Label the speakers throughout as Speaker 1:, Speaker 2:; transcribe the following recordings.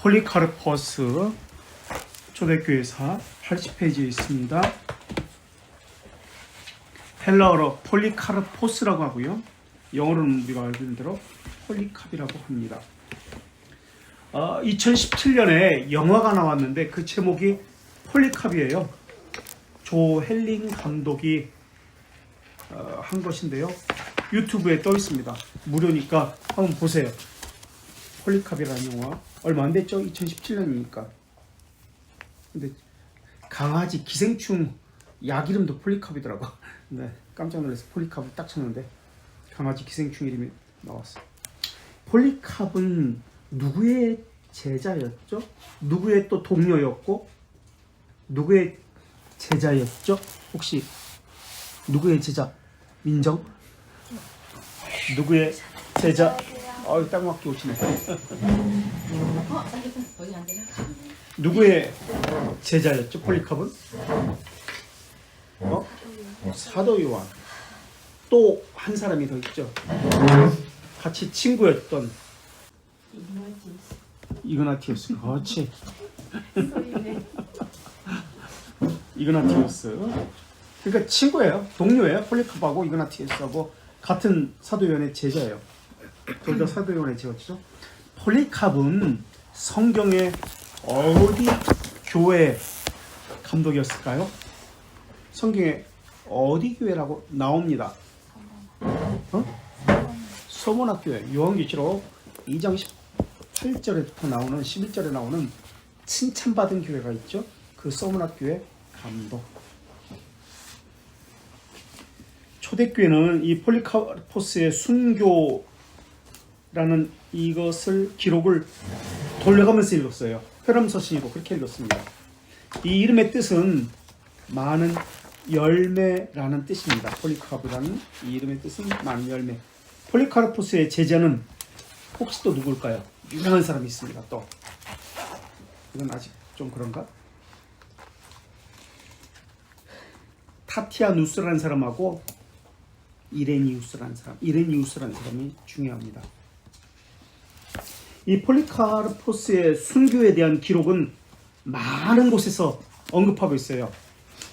Speaker 1: 폴리카르포스 초대교회사 80페이지에 있습니다. 헬라어로 폴리카르포스라고 하고요. 영어로는 우리가 알고 있는 대로 폴리캅이라고 합니다. 2017년에 영화가 나왔는데 그 제목이 폴리캅이에요. 조헬링 감독이 한 것인데요. 유튜브에 떠 있습니다. 무료니까 한번 보세요. 폴리캅이라는 영화 얼마 안 됐죠? 2017년이니까. 근데 강아지 기생충 약 이름도 폴리캅이더라고. 네, 깜짝 놀라서 폴리캅을 딱 쳤는데 강아지 기생충 이름이 나왔어. 폴리캅은 누구의 제자였죠? 누구의 또 동료였고 누구의 제자였죠? 혹시 누구의 제자? 민정? 누구의 제자? 딱 맞게 오시네. 누구의 제자였죠? 폴리캅은? 사도 요한. 또 한 사람이 더 있죠. 같이 친구였던 이그나티우스. 그렇지. 이그나티우스. 그러니까 친구예요. 동료예요. 폴리캅하고 이그나티우스하고 같은 사도 요한의 제자예요. 둘 다 사도 요한의 제자죠. 폴리캅은 성경의 어디 교회 감독이었을까요? 성경에 어디 교회라고 나옵니다. 서문학 교회. 요한계시록 2장 18절에부터 나오는 11절에 나오는 칭찬받은 교회가 있죠. 그 서문학 교회 감독. 초대교회는 이 폴리카르포스의 순교라는 이것을 기록을 돌려가면서 읽었어요. 회람서신이고 그렇게 읽었습니다. 이 이름의 뜻은 많은 열매라는 뜻입니다. 폴리카르라는 이 이름의 뜻은 많은 열매. 폴리카르포스의 제자는 혹시 또 누굴까요? 유명한 사람이 있습니다. 또 이건 아직 좀 그런가? 타티아누스라는 사람하고 이레니우스라는 사람이 중요합니다. 이 폴리카르포스의 순교에 대한 기록은 많은 곳에서 언급하고 있어요.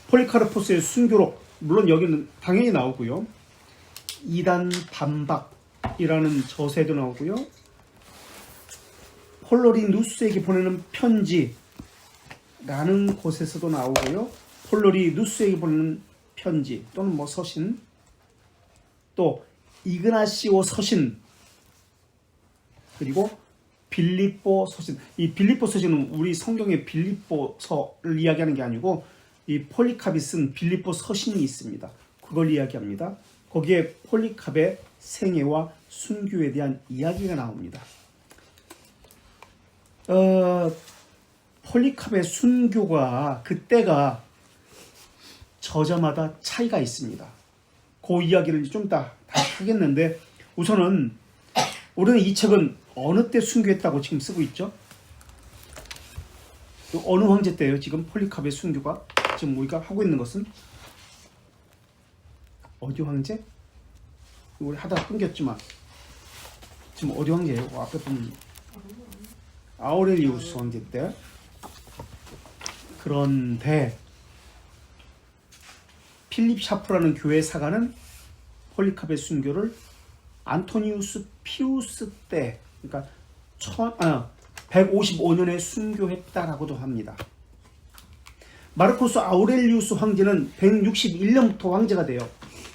Speaker 1: 폴리카르포스의 순교록, 물론 여기는 당연히 나오고요. 이단 반박이라는 저세도 나오고요. 폴로리누스에게 보내는 편지라는 곳에서도 나오고요. 폴로리누스에게 보내는 편지 또는 뭐 서신, 또 이그나시오 서신, 그리고 빌립보 서신. 이 빌립보 서신은 우리 성경의 빌립보서를 이야기하는 게 아니고 이 폴리캅이 쓴 빌립보 서신이 있습니다. 그걸 이야기합니다. 거기에 폴리캅의 생애와 순교에 대한 이야기가 나옵니다. 폴리캅의 순교가 그때가 저자마다 차이가 있습니다. 그 이야기를 좀 다 하겠는데 우선은 우리는 이 책은 어느 때 순교했다고 지금 쓰고 있죠? 어느 황제 때예요? 지금 폴리캅의 순교가 지금 우리가 하고 있는 것은 어디 황제? 우리 하다가 끊겼지만 지금 어디 황제예요? 앞에 보면 아우렐리우스 황제 때. 그런데 필립 샤프라는 교회 사가는 폴리캅의 순교를 안토니우스 피우스 때, 그러니까 155년에 순교했다라고도 합니다. 마르코스 아우렐리우스 황제는 161년부터 황제가 돼요.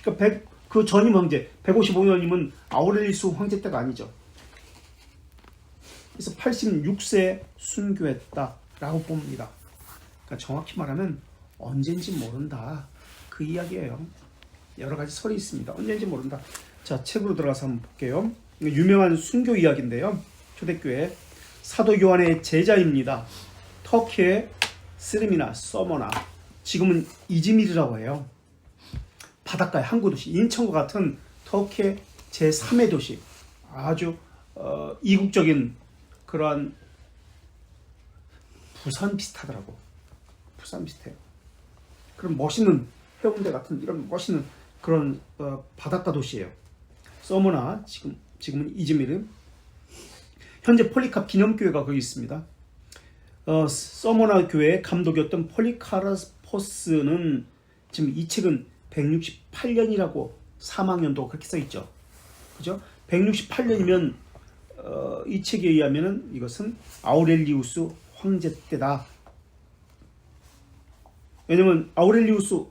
Speaker 1: 그러니까 그 전임 황제 155년이면 아우렐리우스 황제 때가 아니죠. 그래서 86세에 순교했다라고 봅니다. 그러니까 정확히 말하면 언젠지 모른다, 그 이야기예요. 여러 가지 설이 있습니다. 언젠지 모른다. 자, 책으로 들어가서 한번 볼게요. 유명한 순교 이야기인데요. 초대교회 사도 요한의 제자입니다. 터키의 스리미나 서머나, 지금은 이즈미르라고 해요. 바닷가의 항구 도시, 인천과 같은 터키의 제3의 도시, 아주 이국적인 그러한, 부산 비슷하더라고. 부산 비슷해요. 그런 멋있는 해운대 같은 이런 멋있는 그런 바닷가 도시예요. 서머나, 지금은 이즈미르. 현재 폴리캅 기념교회가 거기 있습니다. 서머나 교회 감독이었던 폴리카르포스는 지금 이 책은 168년이라고 사망연도가 그렇게 써 있죠. 그죠? 168년이면 이 책에 의하면은 이것은 아우렐리우스 황제 때다. 왜냐면 아우렐리우스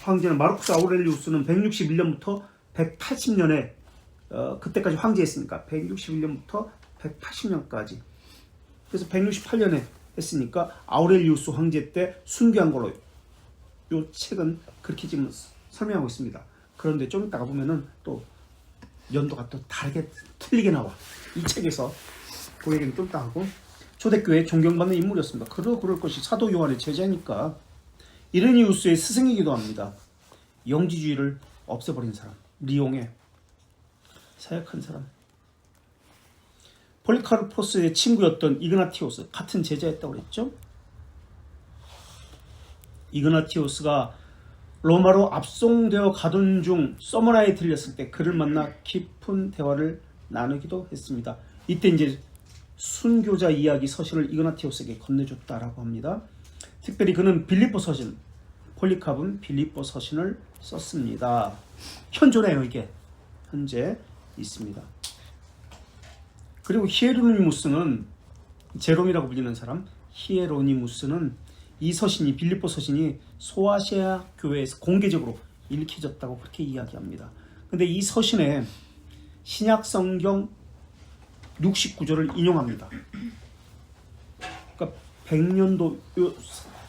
Speaker 1: 황제는 마르쿠스 아우렐리우스는 161년부터 180년에 그때까지 황제했으니까 161년부터 180년까지 그래서 168년에 했으니까 아우렐리우스 황제 때 순교한 걸로 이 책은 그렇게 지금 설명하고 있습니다. 그런데 좀 이따가 보면은 또 연도가 또 다르게 틀리게 나와. 이 책에서 그 얘기는 좀 이따 하고 초대교회에 존경받는 인물이었습니다. 그럴 것이 사도 요한의 제자니까 이레니우스의 스승이기도 합니다. 영지주의를 없애버린 사람, 리옹의 사역한 사람. 폴리카르포스의 친구였던 이그나티오스, 같은 제자였다고 그랬죠. 이그나티오스가 로마로 압송되어 가던 중 서머나에 들렸을 때 그를 만나 깊은 대화를 나누기도 했습니다. 이때 이제 순교자 이야기 서신을 이그나티오스에게 건네줬다라고 합니다. 특별히 그는 빌립보 서신, 폴리카브는 빌립보 서신을 썼습니다. 현존해요. 이게 현재 있습니다. 그리고 히에로니무스는, 제롬이라고 불리는 사람 히에로니무스는 이 서신이, 빌립보 서신이 소아시아 교회에서 공개적으로 읽혀졌다고 그렇게 이야기합니다. 근데 이 서신에 신약 성경 69절을 인용합니다. 그러니까 100년도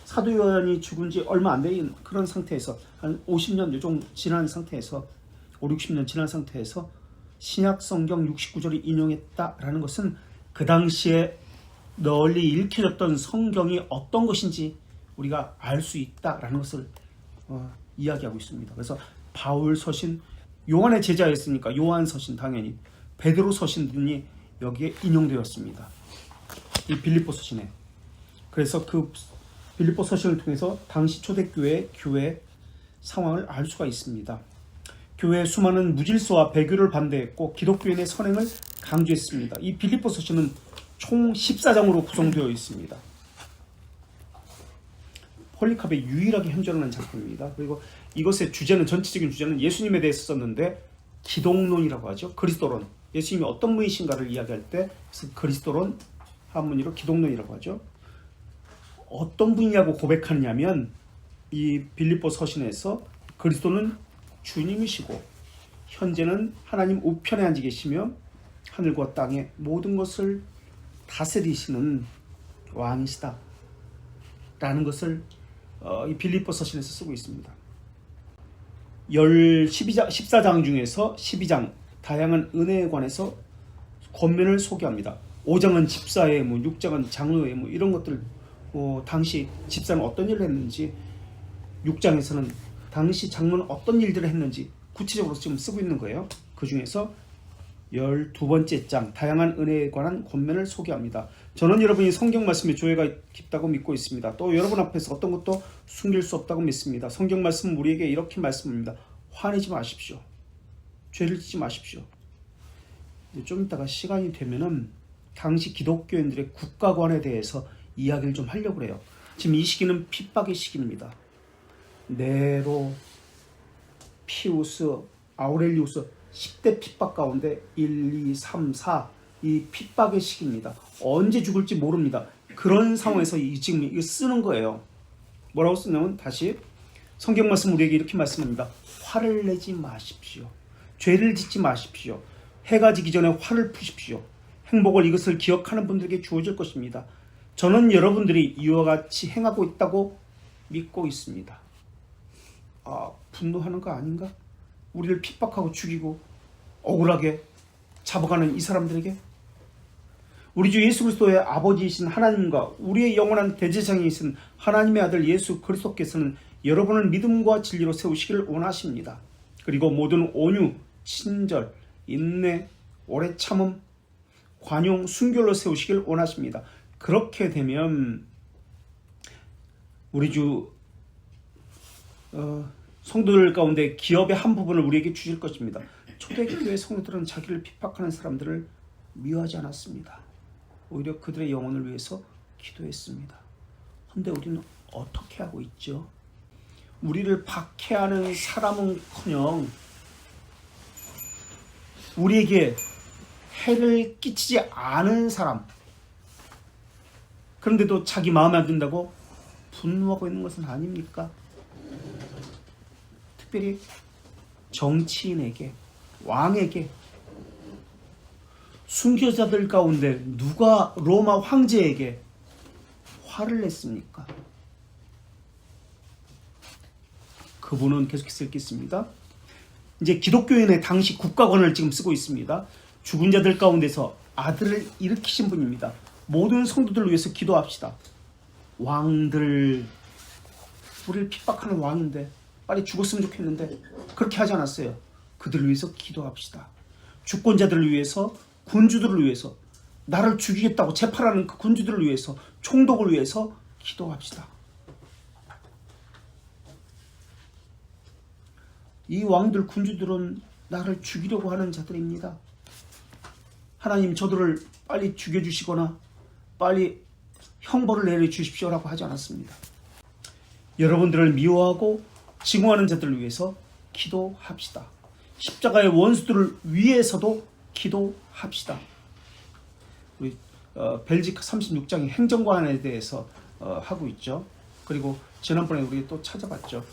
Speaker 1: 사도 요한이 죽은 지 얼마 안 된 그런 상태에서 한 50년 요정 지난 상태에서 5, 60년 지난 상태에서 신약 성경 69절을 인용했다라는 것은 그 당시에 널리 읽혀졌던 성경이 어떤 것인지 우리가 알 수 있다라는 것을 이야기하고 있습니다. 그래서 바울 서신, 요한의 제자였으니까 요한 서신, 당연히 베드로 서신 등이 여기에 인용되었습니다. 이 빌립보 서신에. 그래서 그 빌립보 서신을 통해서 당시 초대교회 교회 상황을 알 수가 있습니다. 교회의 수많은 무질서와 배교를 반대했고 기독교인의 선행을 강조했습니다. 이 빌립보 서신은 총 14장으로 구성되어 있습니다. 폴리카브의 유일하게 현존하는 작품입니다. 그리고 이것의 주제는, 전체적인 주제는 예수님에 대해서 썼는데 기독론이라고 하죠. 그리스도론. 예수님이 어떤 분이신가를 이야기할 때 그리스도론, 한문으로 기독론이라고 하죠. 어떤 분이냐고 고백하느냐면 이 빌립보 서신에서 그리스도는 주님이시고 현재는 하나님 우편에 앉아 계시며 하늘과 땅의 모든 것을 다스리시는 왕이시다 라는 것을 이 빌립보 서신에서 쓰고 있습니다. 14장 중에서 12장 다양한 은혜에 관해서 권면을 소개합니다. 5장은 집사의 의무, 6장은 장로의 의무, 이런 것들, 당시 집사는 어떤 일을 했는지, 6장에서는 당시 장로는 어떤 일들을 했는지 구체적으로 지금 쓰고 있는 거예요. 그 중에서 12번째 장 다양한 은혜에 관한 권면을 소개합니다. 저는 여러분이 성경 말씀에 조예가 깊다고 믿고 있습니다. 또 여러분 앞에서 어떤 것도 숨길 수 없다고 믿습니다. 성경 말씀은 우리에게 이렇게 말씀합니다. 화내지 마십시오. 죄를 짓지 마십시오. 좀 이따가 시간이 되면은 당시 기독교인들의 국가관에 대해서 이야기를 좀 하려고 해요. 지금 이 시기는 핍박의 시기입니다. 네로, 피우스, 아우렐리우스 10대 핍박 가운데 1, 2, 3, 4 이 핍박의 시기입니다. 언제 죽을지 모릅니다. 그런 상황에서 지금 이거 쓰는 거예요. 뭐라고 쓰냐면 다시 성경 말씀 우리에게 이렇게 말씀합니다. 화를 내지 마십시오. 죄를 짓지 마십시오. 해가 지기 전에 화를 푸십시오. 행복을 이것을 기억하는 분들에게 주어질 것입니다. 저는 여러분들이 이와 같이 행하고 있다고 믿고 있습니다. 분노하는 거 아닌가? 우리를 핍박하고 죽이고 억울하게 잡아가는 이 사람들에게 우리 주 예수 그리스도의 아버지이신 하나님과 우리의 영원한 대제사장이신 하나님의 아들 예수 그리스도께서는 여러분을 믿음과 진리로 세우시기를 원하십니다. 그리고 모든 온유, 친절, 인내, 오래 참음, 관용, 순결로 세우시길 원하십니다. 그렇게 되면 우리 주 성도들 가운데 기업의 한 부분을 우리에게 주실 것입니다. 초대교회 성도들은 자기를 핍박하는 사람들을 미워하지 않았습니다. 오히려 그들의 영혼을 위해서 기도했습니다. 근데 우리는 어떻게 하고 있죠? 우리를 박해하는 사람은커녕 우리에게 해를 끼치지 않은 사람, 그런데도 자기 마음에 안 든다고 분노하고 있는 것은 아닙니까? 특별히 정치인에게, 왕에게, 순교자들 가운데 누가 로마 황제에게 화를 냈습니까? 그분은 계속해서 읽겠습니다. 이제 기독교인의 당시 국가권을 지금 쓰고 있습니다. 죽은 자들 가운데서 아들을 일으키신 분입니다. 모든 성도들을 위해서 기도합시다. 왕들, 우리를 핍박하는 왕인데 빨리 죽었으면 좋겠는데 그렇게 하지 않았어요. 그들을 위해서 기도합시다. 주권자들을 위해서, 군주들을 위해서, 나를 죽이겠다고 재판하는 그 군주들을 위해서, 총독을 위해서 기도합시다. 이 왕들, 군주들은 나를 죽이려고 하는 자들입니다. 하나님 저들을 빨리 죽여주시거나 빨리 형벌을 내려주십시오라고 하지 않았습니다. 여러분들을 미워하고 증오하는 자들을 위해서 기도합시다. 십자가의 원수들을 위해서도 기도합시다. 우리 벨지카 36장의 행정관에 대해서 하고 있죠. 그리고 지난번에 우리 또 찾아봤죠.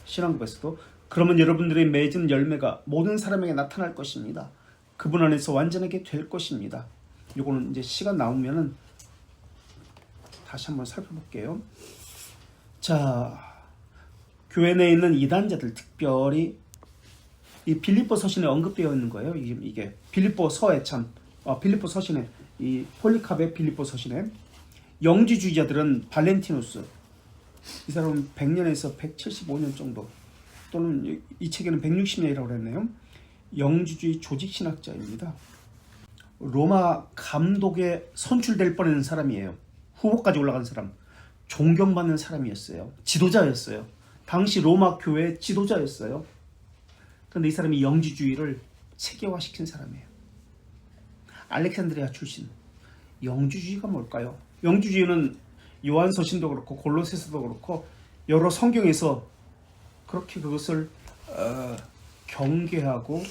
Speaker 1: 신앙국에서도. 그러면 여러분들의 맺은 열매가 모든 사람에게 나타날 것입니다. 그분 안에서 완전하게 될 것입니다. 요거는 이제 시간 나오면은 다시 한번 살펴볼게요. 자, 교회 내에 있는 이단자들, 특별히 이 빌립보 서신에 언급되어 있는 거예요. 이게 빌립보 서에 빌립보 서신에, 이 폴리카베 빌립보 서신에 영지주의자들은 발렌티누스, 이 사람은 100년에서 175년 정도, 또는 이 책에는 160년이라고 그랬네요. 영지주의 조직신학자입니다. 로마 감독에 선출될 뻔한 사람이에요. 후보까지 올라간 사람, 존경받는 사람이었어요. 지도자였어요. 당시 로마 교회의 지도자였어요. 그런데 이 사람이 영지주의를 체계화시킨 사람이에요. 알렉산드리아 출신. 영지주의가 뭘까요? 영지주의는 요한서신도 그렇고 골로새서도 그렇고 여러 성경에서 그렇게 그것을 경계하고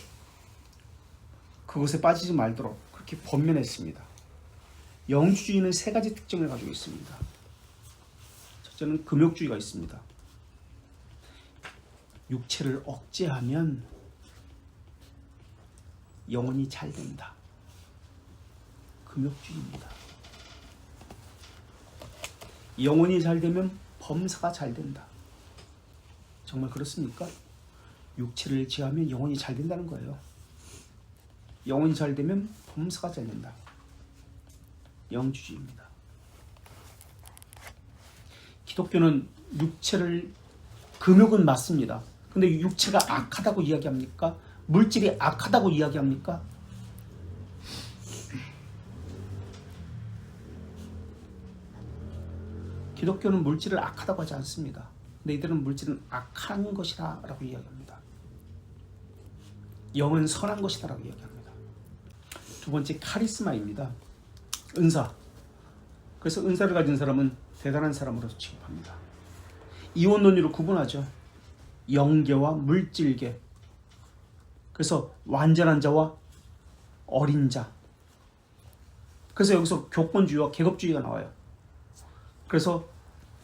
Speaker 1: 그것에 빠지지 말도록 그렇게 번면했습니다. 영지주의는 세 가지 특징을 가지고 있습니다. 첫째는 금욕주의가 있습니다. 육체를 억제하면 영혼이 잘 된다. 금욕주의입니다. 영혼이 잘 되면 범사가 잘 된다. 정말 그렇습니까? 육체를 제하면 영혼이 잘 된다는 거예요. 영혼이 잘 되면 범사가 잘 된다. 영주주의입니다. 기독교는 육체를, 금욕은 맞습니다. 근데 육체가 악하다고 이야기합니까? 물질이 악하다고 이야기합니까? 기독교는 물질을 악하다고 하지 않습니다. 근데 이들은 물질은 악한 것이라고 이야기합니다. 영은 선한 것이다라고 이야기합니다. 두 번째, 카리스마입니다. 은사. 그래서 은사를 가진 사람은 대단한 사람으로 취급합니다. 이원 논리로 구분하죠. 영계와 물질계. 그래서 완전한 자와 어린 자. 그래서 여기서 교권주의와 계급주의가 나와요. 그래서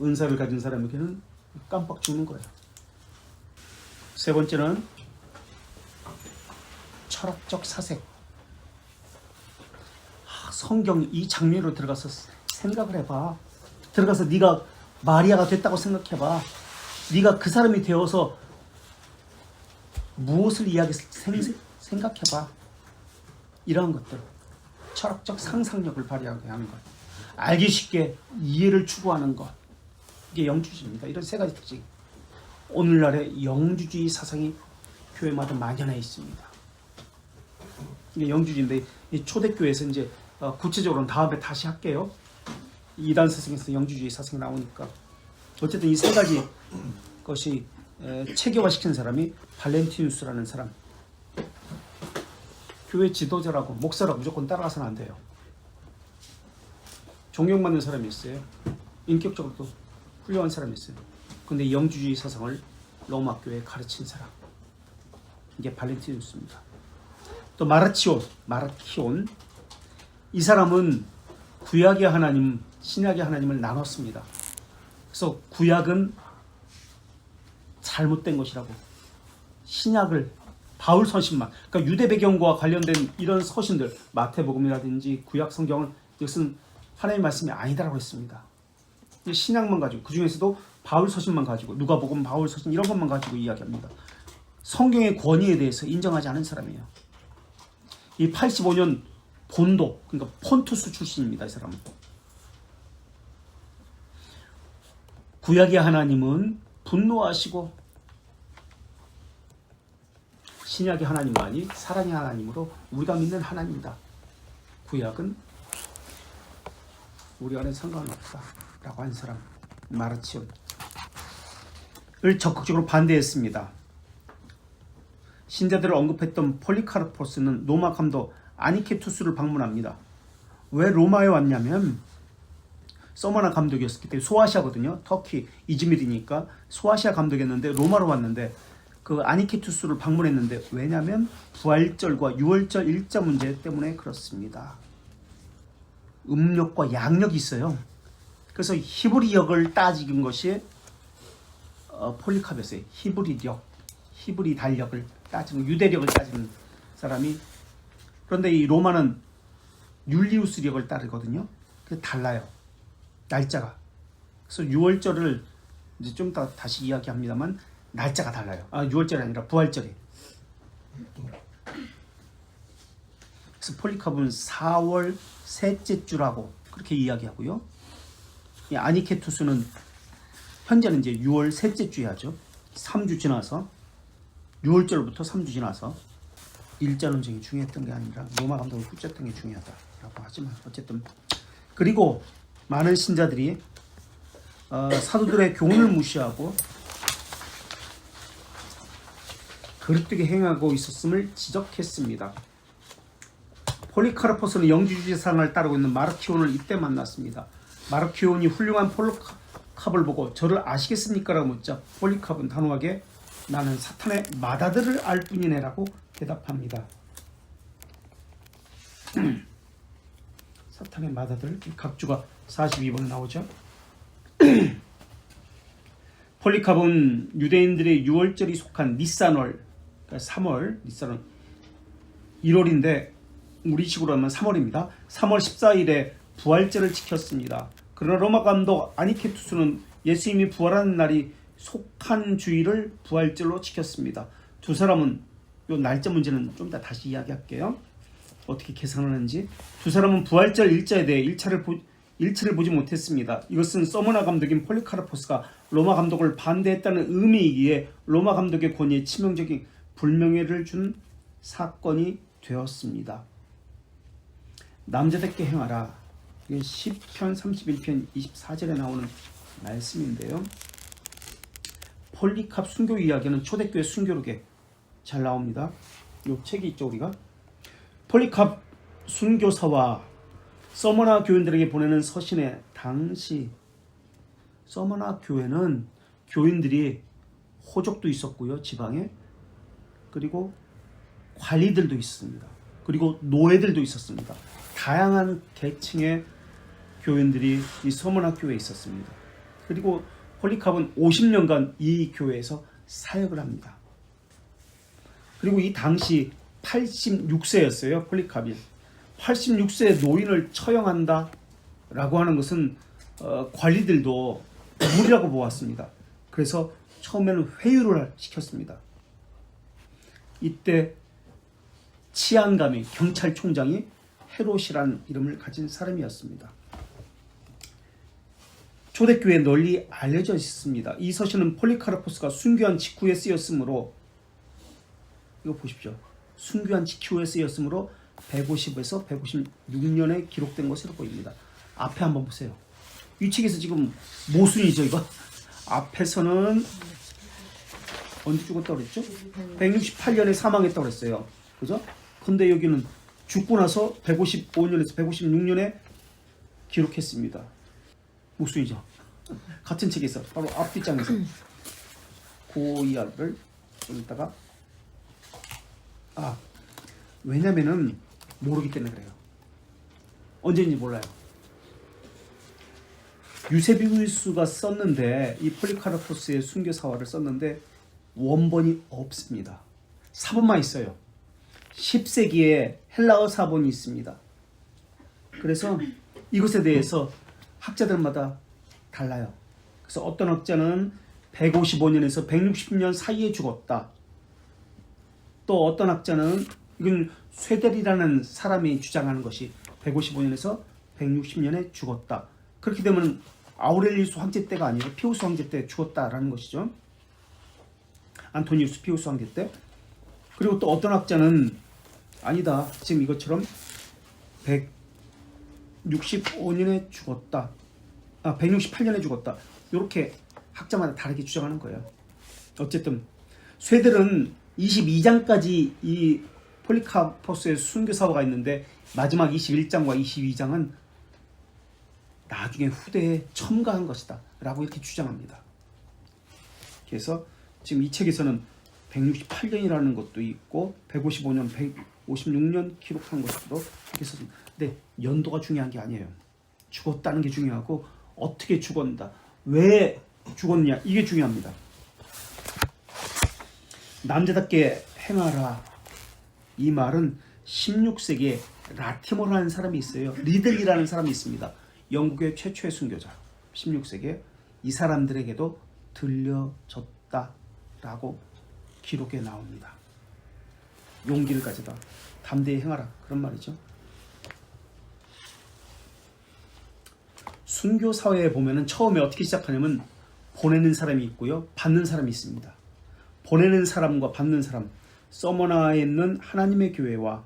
Speaker 1: 은사를 가진 사람에게는 깜빡 죽는 거예요. 세 번째는 철학적 사색. 성경 이 장면으로 들어가서 생각을 해봐. 들어가서 네가 마리아가 됐다고 생각해봐. 네가 그 사람이 되어서 무엇을 이야기했을 생각해봐. 이러한 것들. 철학적 상상력을 발휘하게 하는 것. 알기 쉽게 이해를 추구하는 것. 이게 영주주의입니다. 이런 세 가지 특징. 오늘날의 영주주의 사상이 교회마다 만연해 있습니다. 이게 영주주의인데 이 초대교회에서 이제 구체적으로는 다음에 다시 할게요. 이단 사상에서 영주주의 사상이 나오니까. 어쨌든 이 세 가지 것이 체계화시킨 사람이 발렌티누스라는 사람. 교회 지도자라고 목사라고 무조건 따라가서는 안 돼요. 존경받는 사람이었어요. 인격적으로도 훌륭한 사람이었어요. 근데 영주주의 사상을 로마 교회에 가르친 사람, 이게 발렌티누스입니다. 또 마라키온, 이 사람은 구약의 하나님, 신약의 하나님을 나눴습니다. 그래서 구약은 잘못된 것이라고, 신약을 바울 서신만, 그러니까 유대 배경과 관련된 이런 서신들, 마태복음이라든지 구약 성경을, 이것은 하나님의 말씀이 아니다라고 했습니다. 신약만 가지고, 그 중에서도 바울 서신만 가지고, 누가복음, 바울 서신 이런 것만 가지고 이야기합니다. 성경의 권위에 대해서 인정하지 않은 사람이에요. 이 85년 본도, 그러니까 폰투스 출신입니다. 이 사람은. 구약의 하나님은 분노하시고 신약의 하나님만이 사랑의 하나님으로 우리가 믿는 하나님이다. 구약은 우리 안에 상관없다 라고 한 사람, 마르치온을 적극적으로 반대했습니다. 신자들을 언급했던 폴리카르포스는 로마 감독 아니케투스를 방문합니다. 왜 로마에 왔냐면 서머나 감독이었기 때문에, 소아시아거든요. 터키, 이즈밀이니까 소아시아 감독이었는데 로마로 왔는데 그 아니케투스를 방문했는데, 왜냐하면 부활절과 유월절 일자 문제 때문에 그렇습니다. 음력과 양력이 있어요. 그래서 히브리역을 따지는 것이 폴리카베스의 히브리 달력을 따지는, 유대력을 따지는 사람이. 그런데 이 로마는 율리우스력을 따르거든요. 그게 달라요, 날짜가. 그래서 유월절을 이제 좀 더 다시 이야기합니다만 날짜가 달라요. 유월절이 아니라 부활절이. 그래서 폴리카브는 4월 셋째 주라고 그렇게 이야기하고요. 이 아니케투스는 현재는 이제 6월 셋째 주에 하죠. 3주 지나서, 6월절부터 3주 지나서. 일자 논쟁이 중요했던 게 아니라 로마 감독을 붙였던 게 중요하다라고 하지만 어쨌든. 그리고 많은 신자들이 사도들의 교훈을 무시하고 그릇되게 행하고 있었음을 지적했습니다. 폴리카르포스는 영주주의 사상을 따르고 있는 마르키온을 이때 만났습니다. 마르키온이 훌륭한 폴리캅을 보고 저를 아시겠습니까? 라고 묻자 폴리캅은 단호하게 나는 사탄의 맏아들을 알 뿐이네 라고 대답합니다. 사탄의 맏아들, 각주가 42번에 나오죠. 폴리캅은 유대인들의 6월절이 속한 니산월, 그러니까 3월, 니산월 1월인데 우리식으로 하면 3월입니다. 3월 14일에 부활절을 지켰습니다. 그러나 로마 감독 아니케투스는 예수님이 부활하는 날이 속한 주일을 부활절로 지켰습니다. 두 사람은, 이 날짜 문제는 좀 이따 다시 이야기할게요. 어떻게 계산하는지. 두 사람은 부활절 일자에 대해 일치를 보지 못했습니다. 이것은 서머나 감독인 폴리카르포스가 로마 감독을 반대했다는 의미이기에 로마 감독의 권위에 치명적인 불명예를 준 사건이 되었습니다. 남자답게 행하라. 이게 시편 31편 24절에 나오는 말씀인데요. 폴리캅 순교 이야기는 초대교회 순교록에 잘 나옵니다. 이 책이 있죠, 우리가. 폴리캅 순교사와 서머나 교인들에게 보내는 서신에 당시 서머나 교회는 교인들이 호족도 있었고요, 지방에. 그리고 관리들도 있습니다. 그리고 노예들도 있었습니다. 다양한 계층의 교인들이 이 서머나 교회에 있었습니다. 그리고 폴리캅은 50년간 이 교회에서 사역을 합니다. 그리고 이 당시 86세였어요. 폴리캅이. 86세 노인을 처형한다 라고 하는 것은 관리들도 무리라고 보았습니다. 그래서 처음에는 회유를 시켰습니다. 이때 치안감이, 경찰총장이 헤롯이라는 이름을 가진 사람이었습니다. 초대교회에 널리 알려져 있습니다. 이 서신은 폴리카르포스가 순교한 직후에 쓰였으므로, 이거 보십시오. 순교한 직후에 쓰였으므로 150에서 156년에 기록된 것으로 보입니다. 앞에 한번 보세요. 이 책에서 지금 모순이죠, 이거. 앞에서는 언제 죽었다고 그랬죠? 168년에 사망했다고 그랬어요. 그죠? 근데 여기는 죽고 나서 155년에서 156년에 기록했습니다. 무슨이죠? 같은 책에서 바로 앞뒷장에서 고이야를 좀 이따가 왜냐면은 모르기 때문에 그래요. 언제인지 몰라요. 유세비우스가 썼는데 이 폴리카르포스의 순교사화를 썼는데 원본이 없습니다. 사본만 있어요. 10세기에 헬라어 사본이 있습니다. 그래서 이것에 대해서 학자들마다 달라요. 그래서 어떤 학자는 155년에서 160년 사이에 죽었다. 또 어떤 학자는 이건 쇠델이라는 사람이 주장하는 것이 155년에서 160년에 죽었다. 그렇게 되면 아우렐리우스 황제 때가 아니라 피우스 황제 때 죽었다라는 것이죠. 안토니우스 피우스 황제 때. 그리고 또 어떤 학자는 아니다. 지금 이것처럼 165년에 죽었다. 168년에 죽었다. 이렇게 학자마다 다르게 주장하는 거예요. 어쨌든 쇠들은 22장까지 이 폴리카포스의 순교사화가 있는데 마지막 21장과 22장은 나중에 후대에 첨가한 것이다 라고 이렇게 주장합니다. 그래서 지금 이 책에서는 168년이라는 것도 있고 155년, 156년 기록한 것도 이렇게 썼습니다. 근데 연도가 중요한 게 아니에요. 죽었다는 게 중요하고 어떻게 죽었다, 왜 죽었냐, 이게 중요합니다. 남자답게 행하라, 이 말은 16세기에 라티머라는 사람이 있어요. 리들리라는 사람이 있습니다. 영국의 최초의 순교자. 16세기에 이 사람들에게도 들려졌다라고 기록에 나옵니다. 용기를 가져다 담대히 행하라, 그런 말이죠. 순교 사회에 보면은 처음에 어떻게 시작하냐면 보내는 사람이 있고요, 받는 사람이 있습니다. 보내는 사람과 받는 사람, 서머나에 있는 하나님의 교회와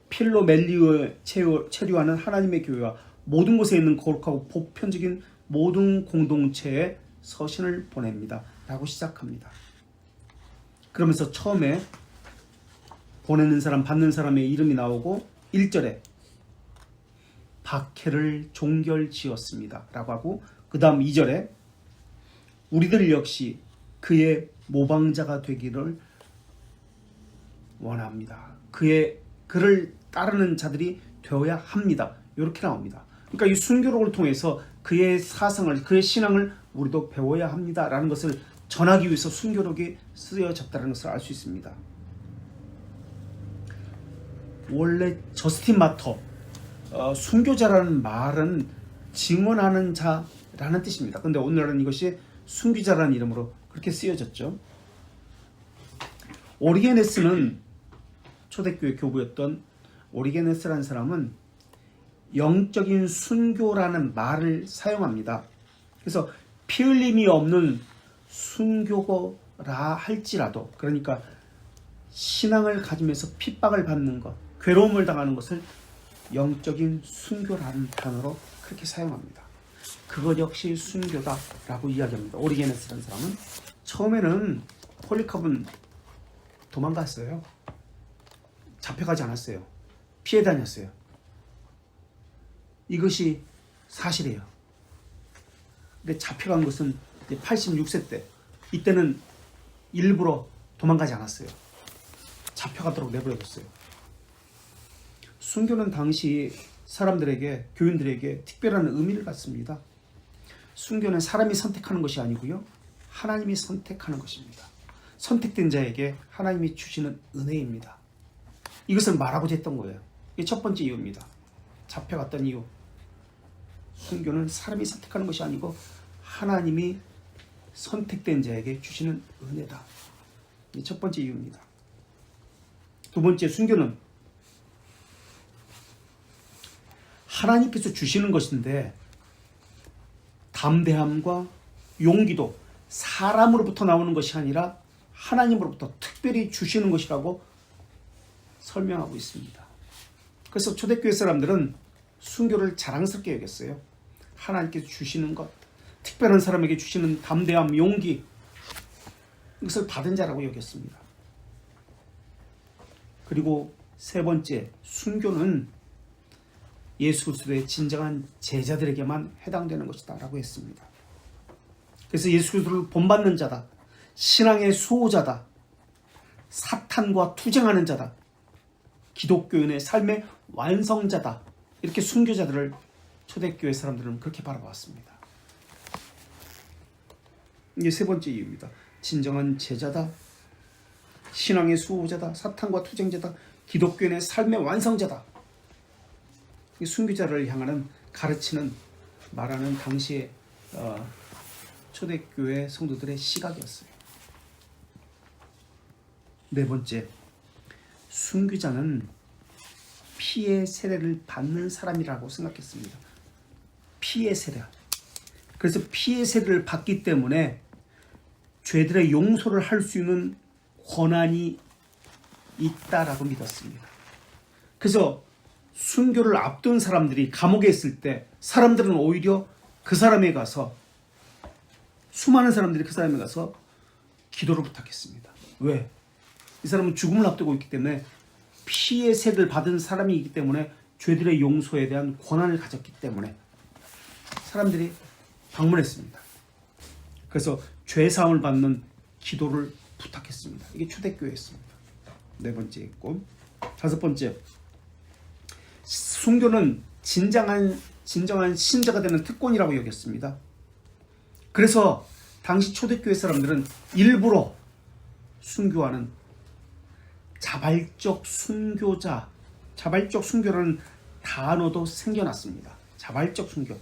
Speaker 1: 필로멜리오에 체류하는 하나님의 교회와 모든 곳에 있는 거룩하고 보편적인 모든 공동체에 서신을 보냅니다 라고 시작합니다. 그러면서 처음에 보내는 사람, 받는 사람의 이름이 나오고 1절에 박해를 종결지었습니다 라고 하고, 그 다음 2절에 우리들 역시 그의 모방자가 되기를 원합니다. 그를 따르는 자들이 되어야 합니다. 이렇게 나옵니다. 그러니까 이 순교록을 통해서 그의 사상을, 그의 신앙을 우리도 배워야 합니다 라는 것을 전하기 위해서 순교록이 쓰여졌다는 것을 알 수 있습니다. 원래 저스틴 마터, 순교자라는 말은 증언하는 자라는 뜻입니다. 그런데 오늘날은 이것이 순교자라는 이름으로 그렇게 쓰여졌죠. 오리게네스는 초대교회 교부였던 오리게네스라는 사람은 영적인 순교라는 말을 사용합니다. 그래서 피 흘림이 없는 순교라 할지라도, 그러니까 신앙을 가지면서 핍박을 받는 것, 괴로움을 당하는 것을 영적인 순교라는 단어로 그렇게 사용합니다. 그것 역시 순교다라고 이야기합니다. 오리게네스라는 사람은 처음에는 폴리카르포스는 도망갔어요. 잡혀가지 않았어요. 피해 다녔어요. 이것이 사실이에요. 근데 잡혀간 것은 86세 때, 이때는 일부러 도망가지 않았어요. 잡혀가도록 내버려뒀어요. 순교는 당시 사람들에게, 교인들에게 특별한 의미를 갖습니다. 순교는 사람이 선택하는 것이 아니고요, 하나님이 선택하는 것입니다. 선택된 자에게 하나님이 주시는 은혜입니다. 이것을 말하고자 했던 거예요. 이게 첫 번째 이유입니다. 잡혀갔던 이유. 순교는 사람이 선택하는 것이 아니고 하나님이 선택된 자에게 주시는 은혜다. 이게 첫 번째 이유입니다. 두 번째, 순교는 하나님께서 주시는 것인데 담대함과 용기도 사람으로부터 나오는 것이 아니라 하나님으로부터 특별히 주시는 것이라고 설명하고 있습니다. 그래서 초대교회 사람들은 순교를 자랑스럽게 여겼어요. 하나님께서 주시는 것, 특별한 사람에게 주시는 담대함, 용기, 이것을 받은 자라고 여겼습니다. 그리고 세 번째, 순교는 예수 그리스도의 진정한 제자들에게만 해당되는 것이다 라고 했습니다. 그래서 예수 그리스도를 본받는 자다, 신앙의 수호자다, 사탄과 투쟁하는 자다, 기독교인의 삶의 완성자다, 이렇게 순교자들을 초대교회 사람들은 그렇게 바라봤습니다. 이게 세 번째 이유입니다. 진정한 제자다, 신앙의 수호자다, 사탄과 투쟁자다, 기독교인의 삶의 완성자다. 이 순교자를 향하는 가르치는, 말하는 당시의 초대교회 성도들의 시각이었어요. 네 번째, 순교자는 피의 세례를 받는 사람이라고 생각했습니다. 피의 세례. 그래서 피의 세례를 받기 때문에 죄들의 용서를 할 수 있는 권한이 있다라고 믿었습니다. 그래서 순교를 앞둔 사람들이 감옥에 있을 때 사람들은 오히려 그 사람에 가서, 수많은 사람들이 그 사람에 가서 기도를 부탁했습니다. 왜? 이 사람은 죽음을 앞두고 있기 때문에, 피의 세례를 받은 사람이기 때문에, 죄들의 용서에 대한 권한을 가졌기 때문에 사람들이 방문했습니다. 그래서 죄사함을 받는 기도를 부탁했습니다. 이게 초대교회였습니다. 네 번째 있고, 다섯 번째, 순교는 진정한 신자가 되는 특권이라고 여겼습니다. 그래서 당시 초대교회 사람들은 일부러 순교하는 자발적 순교자, 자발적 순교라는 단어도 생겨났습니다. 자발적 순교,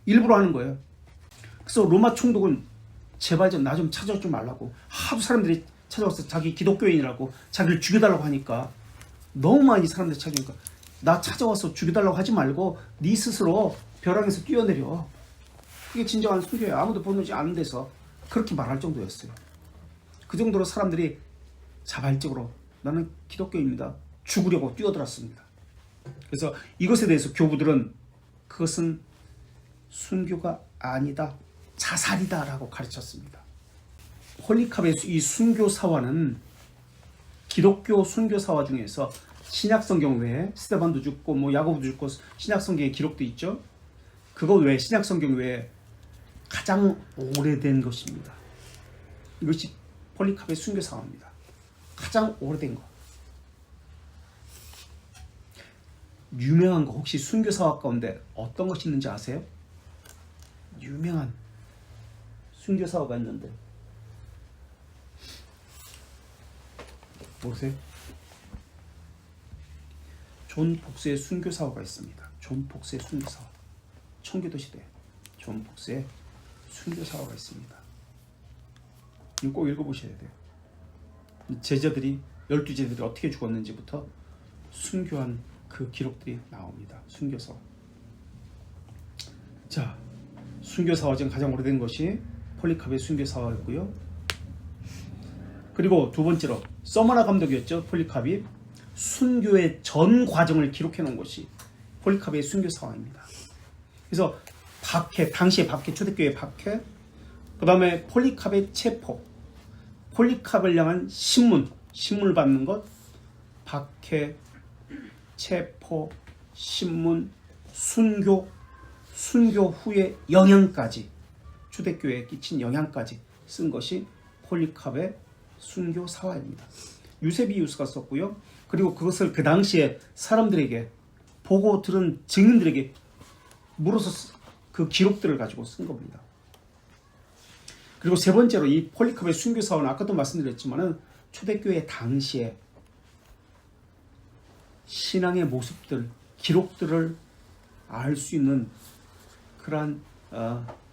Speaker 1: 일부러 하는 거예요. 그래서 로마 총독은 제발 좀 나 좀 찾아오지 말라고, 하도 사람들이 찾아와서 자기 기독교인이라고 자기를 죽여달라고 하니까, 너무 많이 사람들이 찾아오니까, 나 찾아와서 죽여달라고 하지 말고 네 스스로 벼랑에서 뛰어내려. 이게 진정한 순교예요. 아무도 보지 않는 데서 그렇게 말할 정도였어요. 그 정도로 사람들이 자발적으로 나는 기독교인입니다, 죽으려고 뛰어들었습니다. 그래서 이것에 대해서 교부들은 그것은 순교가 아니다, 자살이다 라고 가르쳤습니다. 폴리캅의 이 순교사화는 기독교 순교사화 중에서 신약성경 외에, 스데반도 죽고 야고보도 죽고 신약성경에 기록도 있죠. 그거 외에, 신약성경 외에 가장 오래된 것입니다. 이것이 폴리캅의 순교사화입니다. 가장 오래된 것. 유명한 거, 혹시 순교사화 가운데 어떤 것이 있는지 아세요? 유명한 순교사화가 있는데 모르세요? 존 폭스의 순교사화가 있습니다. 존 폭스의 순교사화. 청교도 시대 존 폭스의 순교사화가 있습니다. 이거 꼭 읽어보셔야 돼요. 제자들이, 12제자들이 어떻게 죽었는지부터 순교한 그 기록들이 나옵니다. 순교사화. 자, 순교사화 중 가장 오래된 것이 폴리캅의 순교사화였고요. 그리고 두 번째로 서머나 감독이었죠. 폴리캅이 순교의 전 과정을 기록해 놓은 것이 폴리캅의 순교사화입니다. 그래서 박해, 당시의 박해, 초대교회 박해, 그 다음에 폴리캅의 체포, 폴리캅을 향한 신문을 받는 것, 박해, 체포, 신문, 순교 후의 영향까지, 초대교회에 끼친 영향까지 쓴 것이 폴리캅의 순교 사화입니다. 유세비우스가 썼고요. 그리고 그것을 그 당시에 사람들에게, 보고 들은 증인들에게 물어서 그 기록들을 가지고 쓴 겁니다. 그리고 세 번째로 이 폴리캅의 순교 사화는 아까도 말씀드렸지만은 초대교회 당시에 신앙의 모습들, 기록들을 알 수 있는 그러한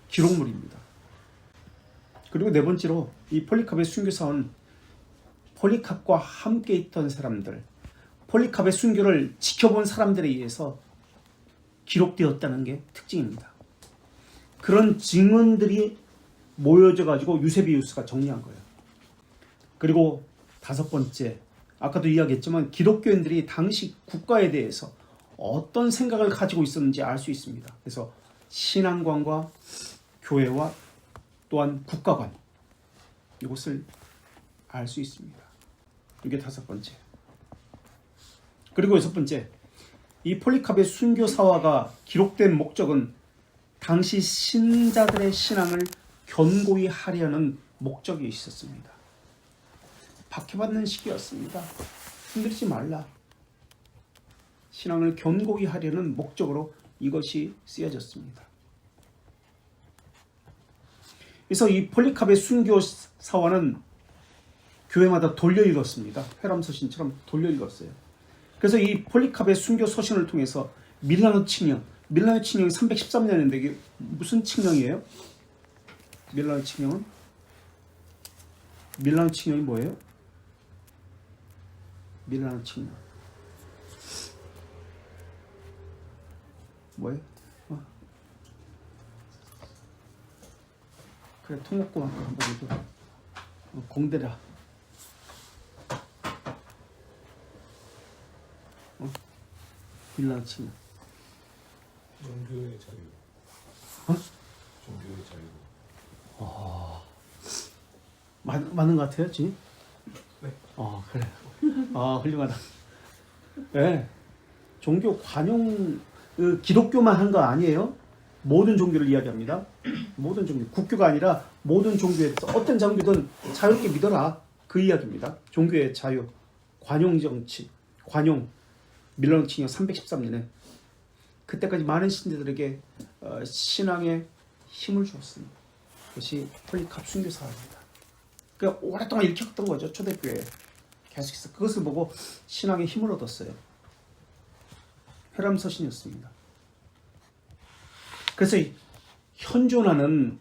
Speaker 1: 기록물입니다. 그리고 네 번째로 이 폴리캅의 순교 사화는 폴리캅과 함께 있던 사람들, 폴리캅의 순교를 지켜본 사람들에 의해서 기록되었다는 게 특징입니다. 그런 증언들이 모여져 가지고 유세비우스가 정리한 거예요. 그리고 다섯 번째, 아까도 이야기했지만 기독교인들이 당시 국가에 대해서 어떤 생각을 가지고 있었는지 알 수 있습니다. 그래서 신앙관과 교회와 또한 국가관, 이것을 알 수 있습니다. 이게 다섯 번째. 그리고 여섯 번째, 이 폴리캅의 순교 사화가 기록된 목적은 당시 신자들의 신앙을 견고히 하려는 목적이 있었습니다. 박해받는 시기였습니다. 흔들리지 말라. 신앙을 견고히 하려는 목적으로 이것이 쓰여졌습니다. 그래서 이 폴리캅의 순교 사화는 교회마다 돌려 읽었습니다. 회람서신처럼 돌려 읽었어요. 그래서 이 폴리캅의 순교 서신을 통해서 밀라노 칙령, 밀라노 칙령이 313년인데 이게 무슨 칙령이에요? 밀라노 칙령이 뭐예요? 밀라노 칙령 뭐예요? 그래, 통역고만 한번 해도 공대라. 밀라노 칙령.
Speaker 2: 종교의 자유. 종교의 자유.
Speaker 1: 맞는 것 같아요, 지?
Speaker 2: 네.
Speaker 1: 그래. 훌륭하다. 네. 종교 관용 기독교만 한 거 아니에요? 모든 종교를 이야기합니다. 모든 종교, 국교가 아니라 모든 종교에 대해서 어떤 종교든 자유롭게 믿어라. 그 이야기입니다. 종교의 자유, 관용 정치, 관용. 밀라노 칙령 313년에 그때까지 많은 신자들에게 신앙에 힘을 주었습니다. 그것이 폴리캅 순교 사화입니다. 그러니까 오랫동안 일으켰던 거죠. 초대교회에 계속해서 그것을 보고 신앙에 힘을 얻었어요. 회람서신이었습니다. 그래서 현존하는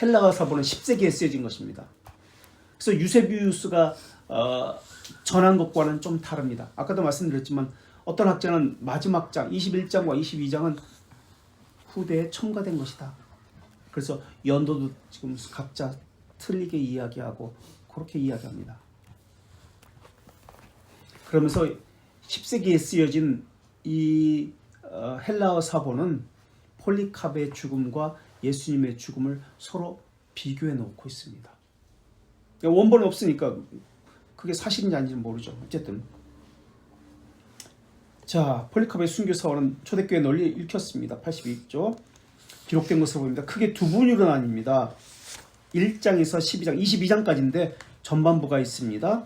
Speaker 1: 헬라어 사본은 10세기에 쓰여진 것입니다. 그래서 유세비우스가 전한 것과는 좀 다릅니다. 아까도 말씀드렸지만 어떤 학자는 마지막 장 21장과 22장은 후대에 첨가된 것이다. 그래서 연도도 지금 각자 틀리게 이야기하고 그렇게 이야기합니다. 그러면서 10세기에 쓰여진 이 헬라어 사본은 폴리캅의 죽음과 예수님의 죽음을 서로 비교해 놓고 있습니다. 원본이 없으니까 그게 사실인지 아닌지는 모르죠. 어쨌든 자, 폴리캅의 순교 사화는 초대교회 널리 읽혔습니다. 82조 기록된 것으로 보입니다. 크게 두 분류로 나뉩니다. 1장에서 12장, 22장까지인데 전반부가 있습니다.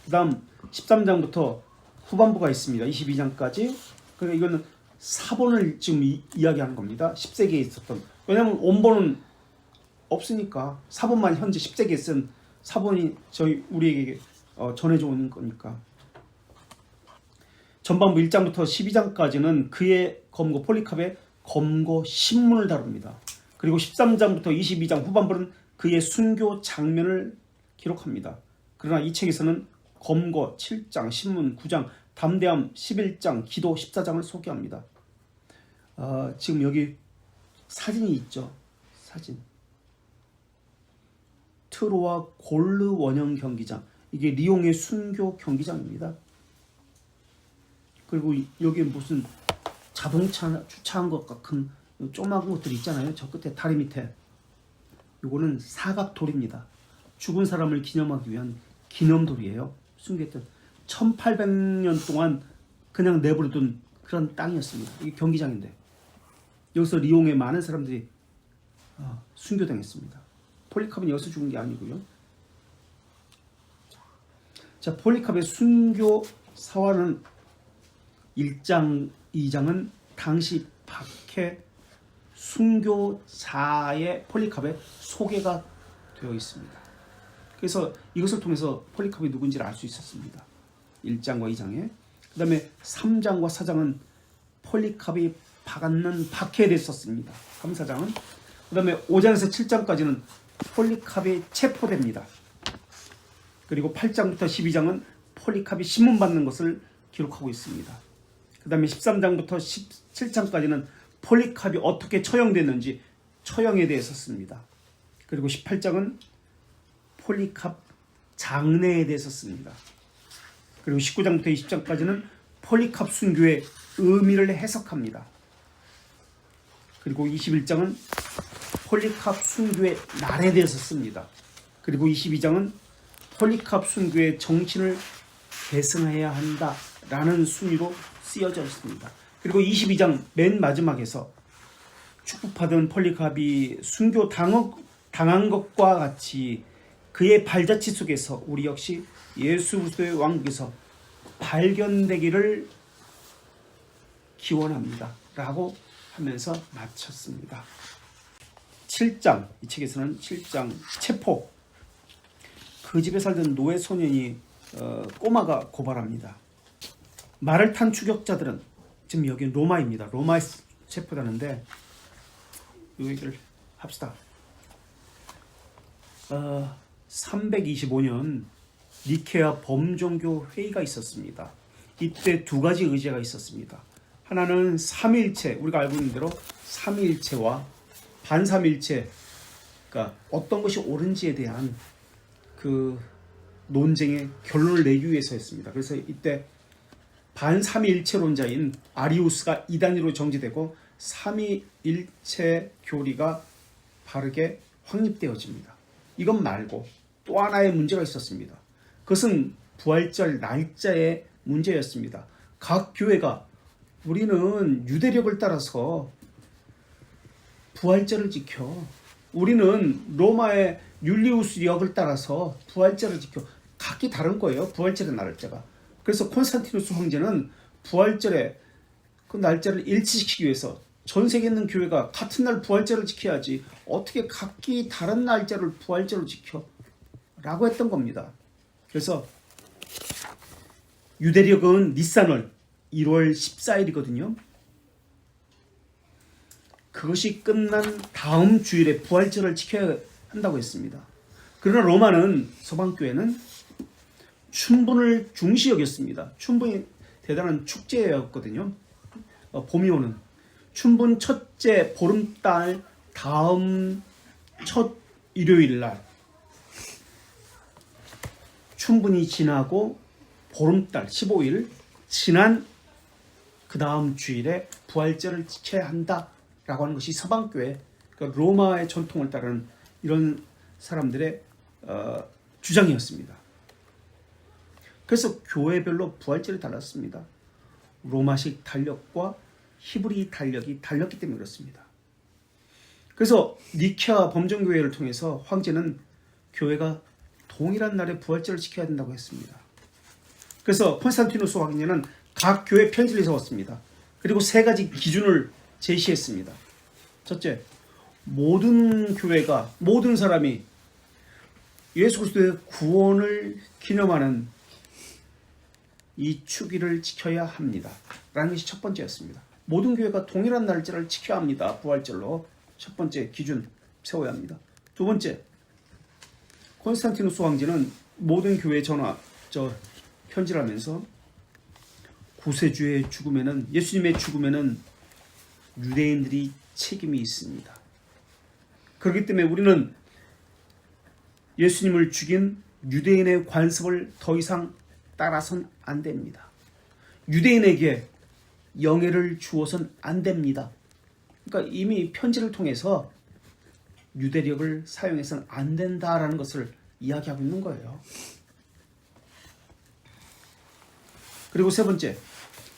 Speaker 1: 그 다음 13장부터 후반부가 있습니다. 22장까지. 그러니까 이거는 사본을 지금 이야기하는 겁니다. 10세기에 있었던. 왜냐하면 원본은 없으니까 사본만 현재 10세기에 쓴 사본이 우리에게 전해져 오는 거니까. 전반부 1장부터 12장까지는 그의 검거, 폴리캅의 검거 신문을 다룹니다. 그리고 13장부터 22장 후반부는 그의 순교 장면을 기록합니다. 그러나 이 책에서는 검거 7장, 신문 9장, 담대함 11장, 기도 14장을 소개합니다. 지금 여기 사진이 있죠. 사진. 트로아 골르 원형 경기장. 이게 리옹의 순교 경기장입니다. 그리고 여기에 무슨 자동차 주차한 것 같은 조그마한 것들 있잖아요. 저 끝에 다리 밑에. 이거는 사각돌입니다. 죽은 사람을 기념하기 위한 기념돌이에요. 순교했던 1800년 동안 그냥 내버려둔 그런 땅이었습니다. 이게 경기장인데 여기서 리옹에 많은 사람들이 순교당했습니다. 폴리캅은 여기서 죽은 게 아니고요. 자, 폴리캅의 순교 사화는 1장, 2장은 당시 박해 순교자의 폴리캅의 소개가 되어 있습니다. 그래서 이것을 통해서 폴리캅이 누군지를 알 수 있었습니다. 1장과 2장에. 그 다음에 3장과 4장은 폴리캅이 받는 박해에 대해서 썼습니다. 3, 4장은. 그 다음에 5장에서 7장까지는 폴리캅이 체포됩니다. 그리고 8장부터 12장은 폴리캅이 신문받는 것을 기록하고 있습니다. 그 다음에 13장부터 17장까지는 폴리캅이 어떻게 처형됐는지 처형에 대해서 씁니다. 그리고 18장은 폴리캅 장례에 대해서 씁니다. 그리고 19장부터 20장까지는 폴리캅 순교의 의미를 해석합니다. 그리고 21장은 폴리캅 순교의 날에 대해서 씁니다. 그리고 22장은 폴리캅 순교의 정신을 계승해야 한다라는 순위로 쓰여져 있습니다. 그리고 22장 맨 마지막에서 축복받은 폴리카비 순교 당한 것과 같이 그의 발자취 속에서 우리 역시 예수 그리스도의 왕국에서 발견되기를 기원합니다. 라고 하면서 마쳤습니다. 7장, 이 책에서는 7장 체포. 그 집에 살던 노예 소년이 꼬마가 고발합니다. 말을 탄 추격자들은 지금 여기 로마입니다. 로마에 체포되는데 이 얘기를 합시다. 325년 니케아 범종교 회의가 있었습니다. 이때 두 가지 의제가 있었습니다. 하나는 삼위일체, 우리가 알고 있는 대로 삼위일체와 반삼위일체, 그러니까 어떤 것이 옳은지에 대한 그 논쟁의 결론을 내기 위해서였습니다. 그래서 이때 반삼위일체론자인 아리우스가 이단위로 정지되고 삼위일체 교리가 바르게 확립되어집니다. 이것 말고 또 하나의 문제가 있었습니다. 그것은 부활절 날짜의 문제였습니다. 각 교회가 우리는 유대력을 따라서 부활절을 지켜, 우리는 로마의 율리우스력을 따라서 부활절을 지켜, 각기 다른 거예요. 부활절의 날짜가. 그래서 콘스탄티누스 황제는 부활절에 그 날짜를 일치시키기 위해서 전 세계에 있는 교회가 같은 날 부활절을 지켜야지 어떻게 각기 다른 날짜를 부활절을 지켜? 라고 했던 겁니다. 그래서 유대력은 니산월 1월 14일이거든요. 그것이 끝난 다음 주일에 부활절을 지켜야 한다고 했습니다. 그러나 로마는, 서방교회는 춘분을 중시 여겼습니다. 춘분이 대단한 축제였거든요. 봄이 오는 춘분 첫째 보름달 다음 첫 일요일 날, 춘분이 지나고 보름달 15일 지난 그 다음 주일에 부활절을 지켜야 한다라고 하는 것이 서방교회, 그러니까 로마의 전통을 따르는 이런 사람들의 주장이었습니다. 그래서 교회별로 부활절이 달랐습니다. 로마식 달력과 히브리 달력이 달렸기 때문에 그렇습니다. 그래서 니케아 범정교회를 통해서 황제는 교회가 동일한 날에 부활절을 지켜야 된다고 했습니다. 그래서 콘스탄티누스 황제는 각 교회 편지를 적었습니다. 그리고 세 가지 기준을 제시했습니다. 첫째, 모든 교회가, 모든 사람이 예수 그리스도의 구원을 기념하는 이 축일을 지켜야 합니다. 라는 것이 첫 번째였습니다. 모든 교회가 동일한 날짜를 지켜야 합니다. 부활절로 첫 번째 기준 세워야 합니다. 두 번째, 콘스탄티누스 황제는 모든 교회에 편지를 하면서 구세주의 죽음에는, 예수님의 죽음에는 유대인들이 책임이 있습니다. 그렇기 때문에 우리는 예수님을 죽인 유대인의 관습을 더 이상 따라선 안 됩니다. 유대인에게 영예를 주어선 안 됩니다. 그러니까 이미 편지를 통해서 유대력을 사용해서는 안 된다라는 것을 이야기하고 있는 거예요. 그리고 세 번째,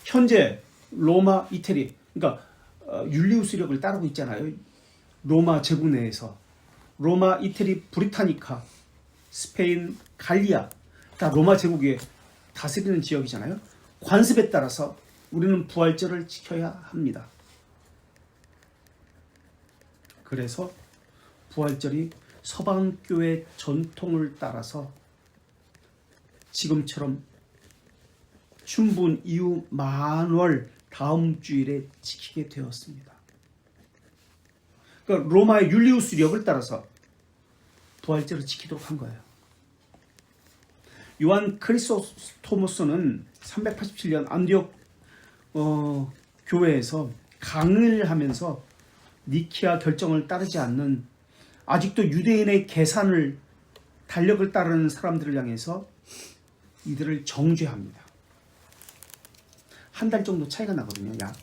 Speaker 1: 현재 로마, 이태리, 그러니까 율리우스력을 따르고 있잖아요. 로마 제국 내에서 로마, 이태리, 브리타니카, 스페인, 갈리아 다 로마 제국에 다스리는 지역이잖아요. 관습에 따라서 우리는 부활절을 지켜야 합니다. 그래서 부활절이 서방교회 전통을 따라서 지금처럼 춘분 이후 만월 다음 주일에 지키게 되었습니다. 그러니까 로마의 율리우스력을 따라서 부활절을 지키도록 한 거예요. 요한 크리소스토모스는 387년 안디옥 교회에서 강의를 하면서 니키아 결정을 따르지 않는, 아직도 유대인의 계산을, 달력을 따르는 사람들을 향해서 이들을 정죄합니다. 한 달 정도 차이가 나거든요. 약.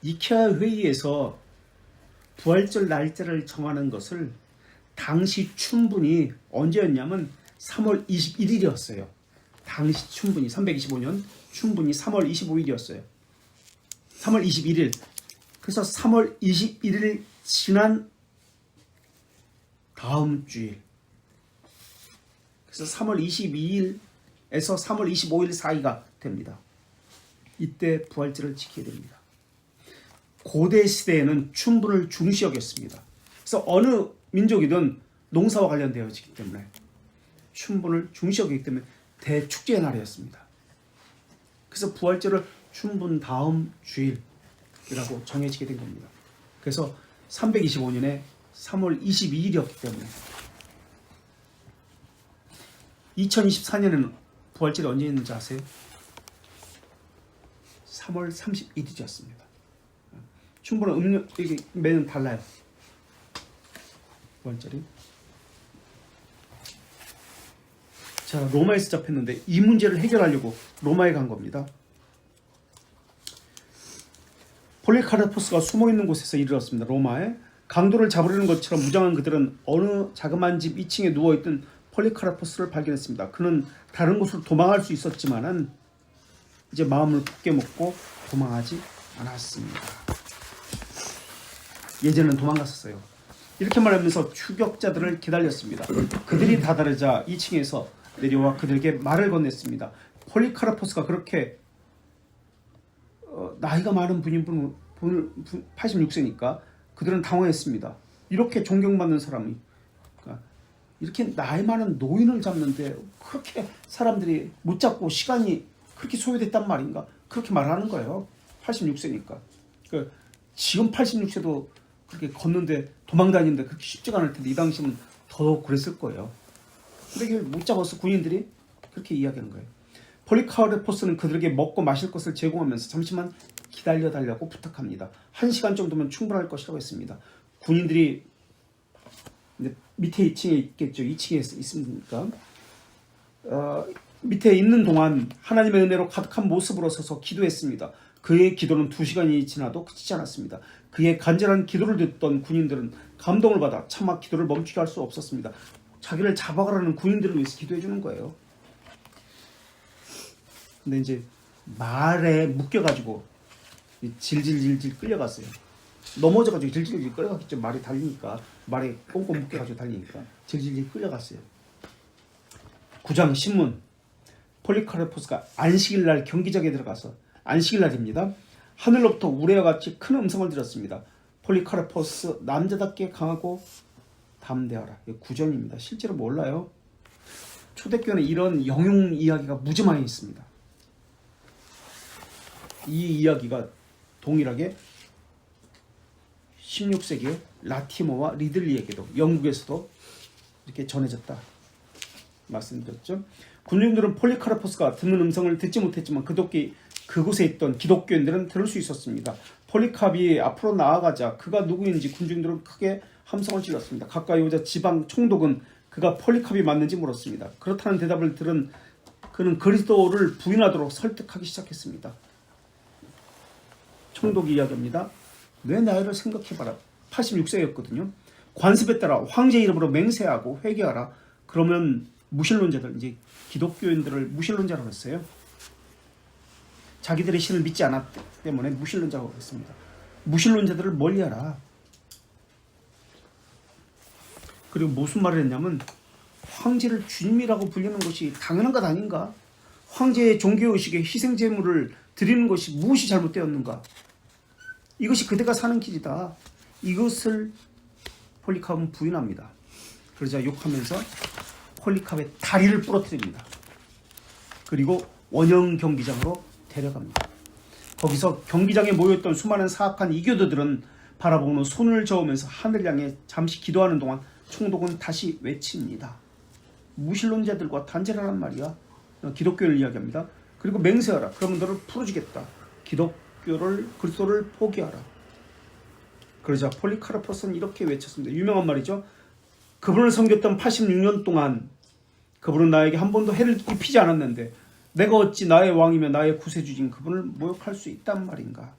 Speaker 1: 니케아 회의에서 부활절 날짜를 정하는 것을 당시 춘분이 언제였냐면 3월 21일이었어요. 당시 춘분이 325년 춘분이 3월 25일이었어요. 3월 21일. 그래서 3월 21일 지난 다음 주일. 그래서 3월 22일에서 3월 25일 사이가 됩니다. 이때 부활절을 지키게 됩니다. 고대 시대에는 춘분을 중시 여겼습니다. 그래서 어느 민족이든 농사와 관련되어지기 때문에 춘분을 중시 여기기 때문에 대축제의 날이었습니다. 그래서 부활절을 춘분 다음 주일이라고 정해지게 된 겁니다. 그래서 325년에 3월 22일이었기 때문에 2024년에는 부활절이 언제 있는지 아세요? 3월 31일이었습니다. 춘분은 음력 이게 매년 달라요. 부활절이. 자, 로마에서 잡혔는데 이 문제를 해결하려고 로마에 간 겁니다. 폴리카르포스가 숨어있는 곳에서 이르렀습니다. 로마에. 강도를 잡으려는 것처럼 무장한 그들은 어느 자그마한 집 2층에 누워있던 폴리카르포스를 발견했습니다. 그는 다른 곳으로 도망할 수 있었지만은 이제 마음을 굳게 먹고 도망하지 않았습니다. 예전에는 도망갔었어요. 이렇게 말하면서 추격자들을 기다렸습니다. 그들이 다다르자 2층에서 내려와 그들에게 말을 건넸습니다. 폴리카르포스가 그렇게 나이가 많은 분인 86세니까 그들은 당황했습니다. 이렇게 존경받는 사람이 이렇게 나이 많은 노인을 잡는데 그렇게 사람들이 못 잡고 시간이 그렇게 소요됐단 말인가? 그렇게 말하는 거예요. 86세니까. 지금 86세도 그렇게 걷는데 도망다니는데 그렇게 쉽지가 않을 텐데 이 당시는 더더욱 그랬을 거예요. 근데 이게 못 잡아서 군인들이 그렇게 이야기하는 거예요. 폴리카르포스는 그들에게 먹고 마실 것을 제공하면서 잠시만 기다려달라고 부탁합니다. 1시간 정도면 충분할 것이라고 했습니다. 군인들이 밑에 2층에 있겠죠. 2층에 있으니까 밑에 있는 동안 하나님의 은혜로 가득한 모습으로 서서 기도했습니다. 그의 기도는 2시간이 지나도 그치지 않았습니다. 그의 간절한 기도를 듣던 군인들은 감동을 받아 차마 기도를 멈추게 할 수 없었습니다. 자기를 잡아가라는 군인들을 위해서 기도해 주는 거예요. 근데 이제 말에 묶여가지고 질질질질 끌려갔어요. 넘어져가지고 질질질 끌려갔겠죠. 말이 달리니까 말에 꽁꽁 묶여가지고 달리니까 질질질 끌려갔어요. 9장 신문. 폴리카르포스가 안식일날 경기장에 들어가서 안식일날입니다. 하늘로부터 우레와 같이 큰 음성을 들었습니다. 폴리카르포스 남자답게 강하고 담대하라. 구전입니다. 실제로 몰라요. 초대교회는 이런 영웅 이야기가 무지 많이 있습니다. 이 이야기가 동일하게 16세기의 라티머와 리들리에게도 영국에서도 이렇게 전해졌다 말씀드렸죠. 군중들은 폴리카르포스가 듣는 음성을 듣지 못했지만 그곳에 있던 기독교인들은 들을 수 있었습니다. 폴리카비 앞으로 나아가자 그가 누구인지 군중들은 크게 함성을 질렀습니다. 가까이 오자 지방 총독은 그가 폴리카비 맞는지 물었습니다. 그렇다는 대답을 들은 그는 그리스도를 부인하도록 설득하기 시작했습니다. 총독이 이야기합니다. 내 나이를 생각해봐라. 86세였거든요. 관습에 따라 황제 이름으로 맹세하고 회개하라. 그러면 무신론자들, 이제 기독교인들을 무신론자라고 했어요. 자기들의 신을 믿지 않았기 때문에 무신론자라고 했습니다. 무신론자들을 멀리하라. 그리고 무슨 말을 했냐면 황제를 주님이라고 불리는 것이 당연한 것 아닌가? 황제의 종교의식에 희생제물을 드리는 것이 무엇이 잘못되었는가? 이것이 그대가 사는 길이다. 이것을 폴리카브는 부인합니다. 그러자 욕하면서 폴리카브의 다리를 부러뜨립니다. 그리고 원형 경기장으로 데려갑니다. 거기서 경기장에 모였던 수많은 사악한 이교도들은 바라보는 손을 저으면서 하늘 향해 잠시 기도하는 동안 총독은 다시 외칩니다. 무신론자들과 단절하란 말이야. 기독교를 이야기합니다. 그리고 맹세하라. 그러면 너를 풀어주겠다. 그리스도를 포기하라. 그러자 폴리카르포스는 이렇게 외쳤습니다. 유명한 말이죠. 그분을 섬겼던 86년 동안 그분은 나에게 한 번도 해를 입히지 않았는데 내가 어찌 나의 왕이며 나의 구세주인 그분을 모욕할 수 있단 말인가.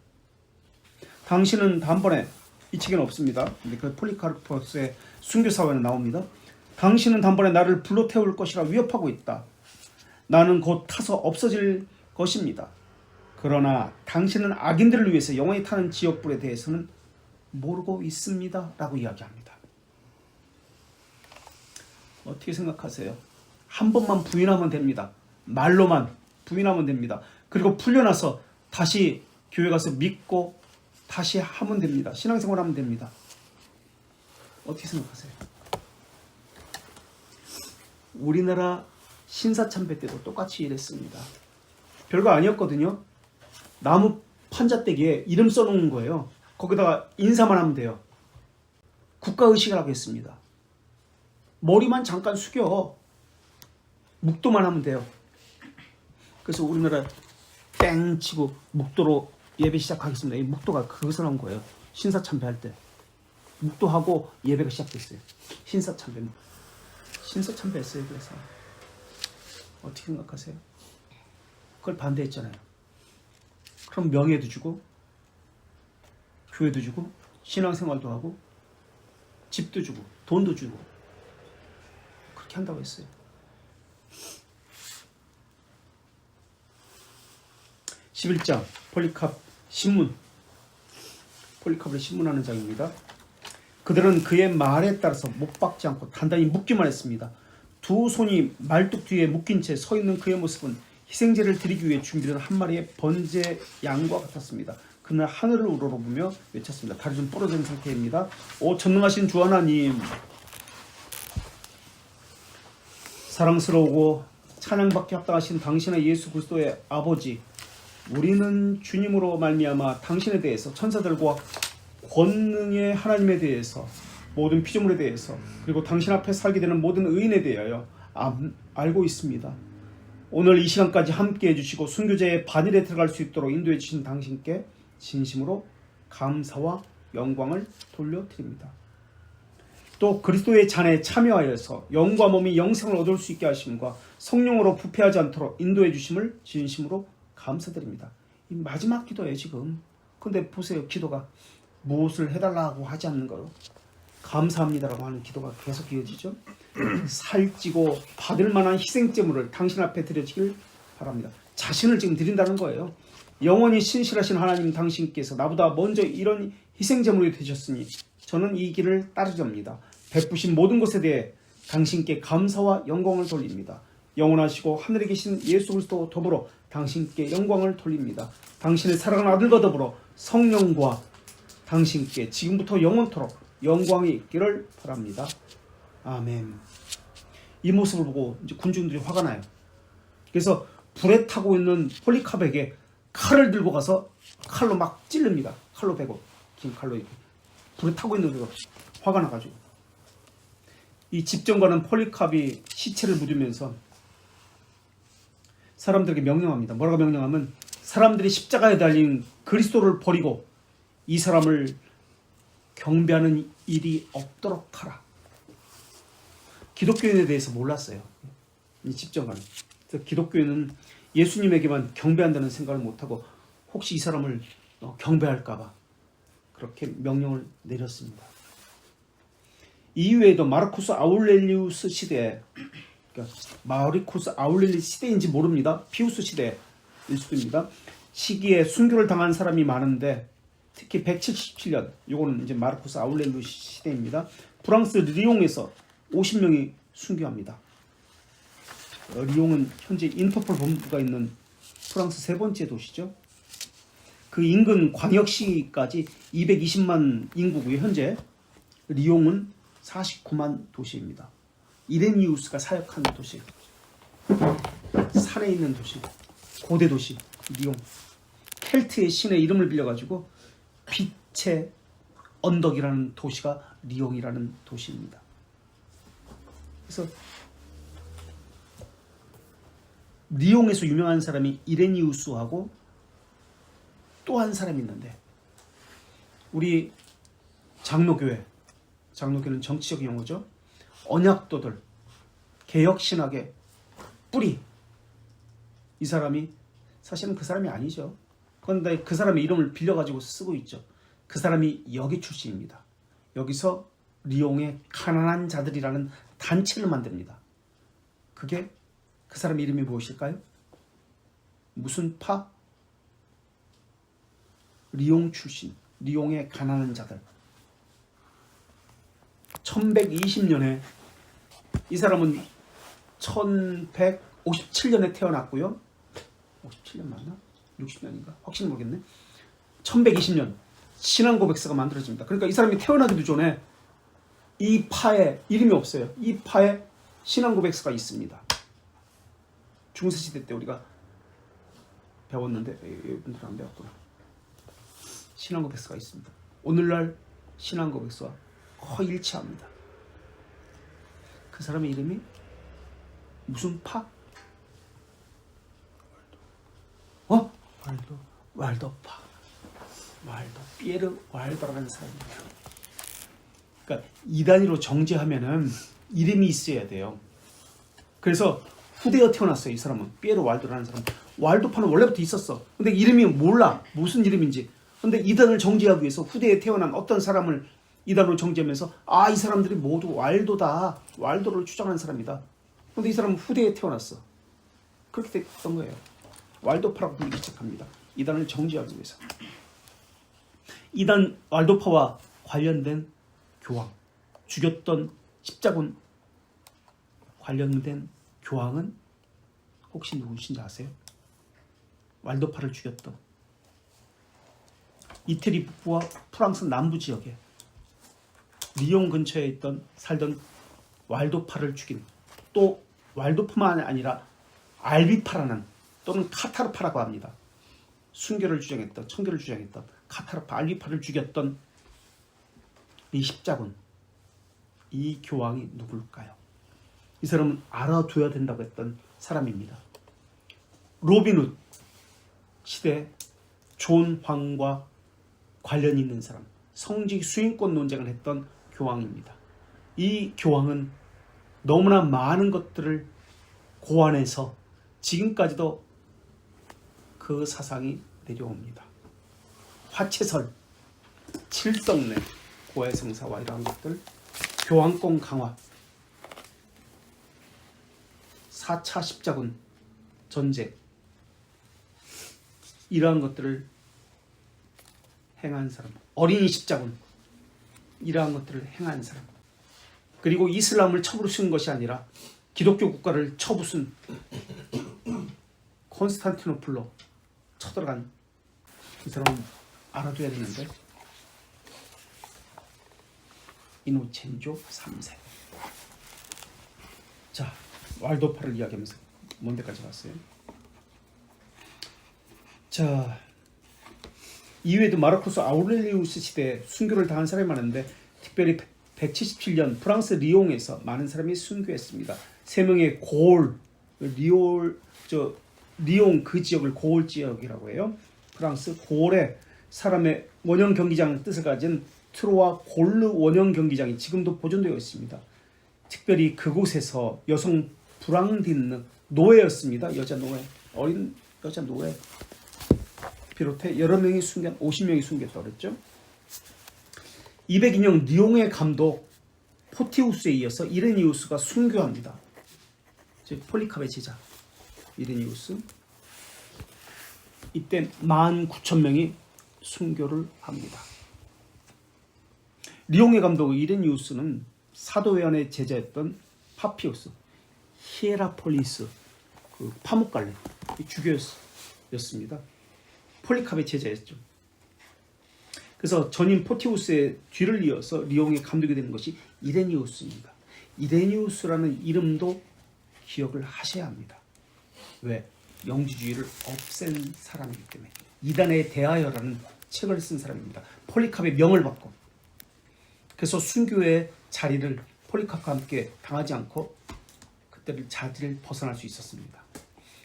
Speaker 1: 당신은 단번에 이 책에는 없습니다. 근데 그 폴리카르포스의 순교사회는 나옵니다. 당신은 단번에 나를 불러 태울 것이라 위협하고 있다. 나는 곧 타서 없어질 것입니다. 그러나 당신은 악인들을 위해서 영원히 타는 지옥불에 대해서는 모르고 있습니다. 라고 이야기합니다. 어떻게 생각하세요? 한 번만 부인하면 됩니다. 말로만 부인하면 됩니다. 그리고 풀려나서 다시 교회 가서 믿고 다시 하면 됩니다. 신앙생활 하면 됩니다. 어떻게 생각하세요? 우리나라 신사참배 때도 똑같이 일했습니다. 별거 아니었거든요. 나무 판자떼기에 이름 써놓은 거예요. 거기다가 인사만 하면 돼요. 국가의식을 하겠습니다. 머리만 잠깐 숙여 묵도만 하면 돼요. 그래서 우리나라 땡 치고 묵도로 예배 시작하겠습니다. 이 묵도가 그것을 한 거예요. 신사참배할 때 묵도하고 예배가 시작됐어요. 신사참배했어요. 그래서 어떻게 생각하세요? 그걸 반대했잖아요. 그럼 명예도 주고 교회도 주고 신앙생활도 하고 집도 주고 돈도 주고 그렇게 한다고 했어요. 11장 폴리캅 신문. 폴리캅을 신문하는 장입니다. 그들은 그의 말에 따라서 못 박지 않고 단단히 묻기만 했습니다. 두 손이 말뚝 뒤에 묶인 채 서 있는 그의 모습은 희생제를 드리기 위해 준비된 한 마리의 번제 양과 같았습니다. 그는 하늘을 우러러보며 외쳤습니다. 다리 좀 부러진 상태입니다. 오 전능하신 주 하나님, 사랑스러우고 찬양받기 합당하신 당신의 예수 그리스도의 아버지, 우리는 주님으로 말미암아 당신에 대해서, 천사들과 권능의 하나님에 대해서, 모든 피조물에 대해서, 그리고 당신 앞에 살게 되는 모든 의인에 대하여 알고 있습니다. 오늘 이 시간까지 함께 해주시고 순교자의 반일에 들어갈 수 있도록 인도해 주신 당신께 진심으로 감사와 영광을 돌려드립니다. 또 그리스도의 잔에 참여하여서 영과 몸이 영생을 얻을 수 있게 하심과 성령으로 부패하지 않도록 인도해 주심을 진심으로 감사드립니다. 이 마지막 기도예요 지금. 근데 보세요, 기도가 무엇을 해달라고 하지 않는 거요. 감사합니다라고 하는 기도가 계속 이어지죠. 살찌고 받을 만한 희생제물을 당신 앞에 드려지길 바랍니다. 자신을 지금 드린다는 거예요. 영원히 신실하신 하나님 당신께서 나보다 먼저 이런 희생제물이 되셨으니 저는 이 길을 따르렵니다. 베푸신 모든 것에 대해 당신께 감사와 영광을 돌립니다. 영원하시고 하늘에 계신 예수 그리스도 더불어 당신께 영광을 돌립니다. 당신의 사랑하는 아들과 더불어 성령과 당신께 지금부터 영원토록 영광이 있기를 바랍니다. 아멘. 이 모습을 보고 이제 군중들이 화가 나요. 그래서 불에 타고 있는 폴리캅에게 칼을 들고 가서 칼로 막 찌릅니다. 칼로 베고 긴 칼로 이렇게 불에 타고 있는 데가 화가 나가지고 이 집정관은 폴리캅이 시체를 묻으면서 사람들에게 명령합니다. 뭐라고 명령하면 사람들이 십자가에 달린 그리스도를 버리고 이 사람을 경배하는 일이 없도록 하라. 기독교인에 대해서 몰랐어요. 이 집정관은. 그래서 기독교인은 예수님에게만 경배한다는 생각을 못하고 혹시 이 사람을 경배할까봐 그렇게 명령을 내렸습니다. 이후에도 마르쿠스 아울렐리우스 시대, 그러니까 마르쿠스 아울렐리우스 시대인지 모릅니다. 피우스 시대일 수도입니다. 시기에 순교를 당한 사람이 많은데 특히 177년, 요거는 이제 마르쿠스 아울렐리우스 시대입니다. 프랑스 리옹에서 50명이 순교합니다. 리옹은 현재 인터폴 본부가 있는 프랑스 세 번째 도시죠. 그 인근 광역시까지 220만 인구고요. 현재 리옹은 49만 도시입니다. 이레니우스가 사역한 도시, 산에 있는 도시, 고대 도시 리옹. 켈트의 신의 이름을 빌려가지고 빛의 언덕이라는 도시가 리옹이라는 도시입니다. 그래서 리옹에서 유명한 사람이 이레니우스하고 또 한 사람이 있는데, 우리 장로교회는 정치적인 용어죠. 언약도들, 개혁신학의 뿌리, 이 사람이 사실은 그 사람이 아니죠. 그런데 그 사람의 이름을 빌려가지고 쓰고 있죠. 그 사람이 여기 출신입니다. 여기서 리옹의 가난한 자들이라는 단체를 만듭니다. 그게 그 사람 이름이 무엇일까요? 무슨 파? 리옹 출신, 리옹의 가난한 자들. 1120년에 이 사람은 1157년에 태어났고요. 57년 맞나? 60년인가? 확실히 모르겠네. 1120년 신앙 고백서가 만들어집니다. 그러니까 이 사람이 태어나기도 전에 이 파에 이름이 없어요. 이 파에 신앙 고백서가 있습니다. 중세시대 때 우리가 배웠는데 이분들은 안 배웠구나. 신앙 고백서가 있습니다. 오늘날 신앙 고백서와 거의 일치합니다. 그 사람의 이름이 무슨 파? 왈도파. 피에르 왈도라는 사람입니다. 그러니까 이 단위로 정제하면은 이름이 있어야 돼요. 그래서 후대에 태어났어요. 이 사람은 피에르 왈도라는 사람. 왈도파는 원래부터 있었어. 근데 이름이 몰라. 무슨 이름인지. 근데 이단을 정제하기 위해서 후대에 태어난 어떤 사람을 이단으로 정제하면서 이 사람들이 모두 왈도다. 왈도를 주장하는 사람이다. 근데 이 사람은 후대에 태어났어. 그렇게 됐던 거예요. 왈도파라고 불리기 시작합니다. 이단을 정지하기 위해서. 이단 왈도파와 관련된 교황, 죽였던 십자군 관련된 교황은 혹시 누구신지 아세요? 왈도파를 죽였던 이태리 북부와 프랑스 남부 지역에 리옹 근처에 살던 왈도파를 죽인, 또 왈도파만 아니라 알비파라는 또는 카타르파라고 합니다. 순교를 주장했던, 청교를 주장했던 카타르파, 알비파를 죽였던 이 십자군, 이 교황이 누굴까요? 이 사람은 알아둬야 된다고 했던 사람입니다. 로빈훗 시대 존 황과 관련이 있는 사람, 성직 수인권 논쟁을 했던 교황입니다. 이 교황은 너무나 많은 것들을 고안해서 지금까지도 그 사상이 내려옵니다. 화채설, 칠성례, 고해성사와 이러한 것들, 교황권 강화, 4차 십자군 전쟁, 이러한 것들을 행한 사람, 어린이 십자군, 이러한 것들을 행한 사람, 그리고 이슬람을 쳐부순 것이 아니라 기독교 국가를 쳐부순 콘스탄티노플로 쳐들어간 이 사람은 알아둬야 되는데, 이노첸조 3세. 자, 왈도파를 이야기하면서 먼 데까지 갔어요. 자, 이외에도 마르쿠스 아우렐리우스 시대에 순교를 당한 사람이 많은데, 특별히 177년 프랑스 리옹에서 많은 사람이 순교했습니다. 3명의 고올, 리옹 그 지역을 고올 지역이라고 해요. 프랑스 고올의 사람의 원형 경기장 뜻을 가진 트로아 골르 원형 경기장이 지금도 보존되어 있습니다. 특별히 그곳에서 여성 브랑딘느 노예였습니다. 여자 노예, 어린 여자 노예 비롯해 여러 명이 50명이 순교했다고 그랬죠. 202년 리옹의 감독 포티우스에 이어서 이레니우스가 순교합니다. 즉 폴리캅의 제자 이레니우스. 이때 19,000명이 순교를 합니다. 리옹의 감독 이레니우스는 사도요한의 제자였던 파피우스, 히에라폴리스, 그 파묵갈래 주교였습니다. 폴리캅의 제자였죠. 그래서 전임 포티우스의 뒤를 이어서 리옹의 감독이 되는 것이 이레니우스입니다. 이레니우스라는 이름도 기억을 하셔야 합니다. 왜? 영지주의를 없앤 사람이기 때문에. 이단에 대하여라는 책을 쓴 사람입니다. 폴리캅의 명을 받고. 그래서 순교의 자리를 폴리캅과 함께 당하지 않고 그때를 자리를 벗어날 수 있었습니다.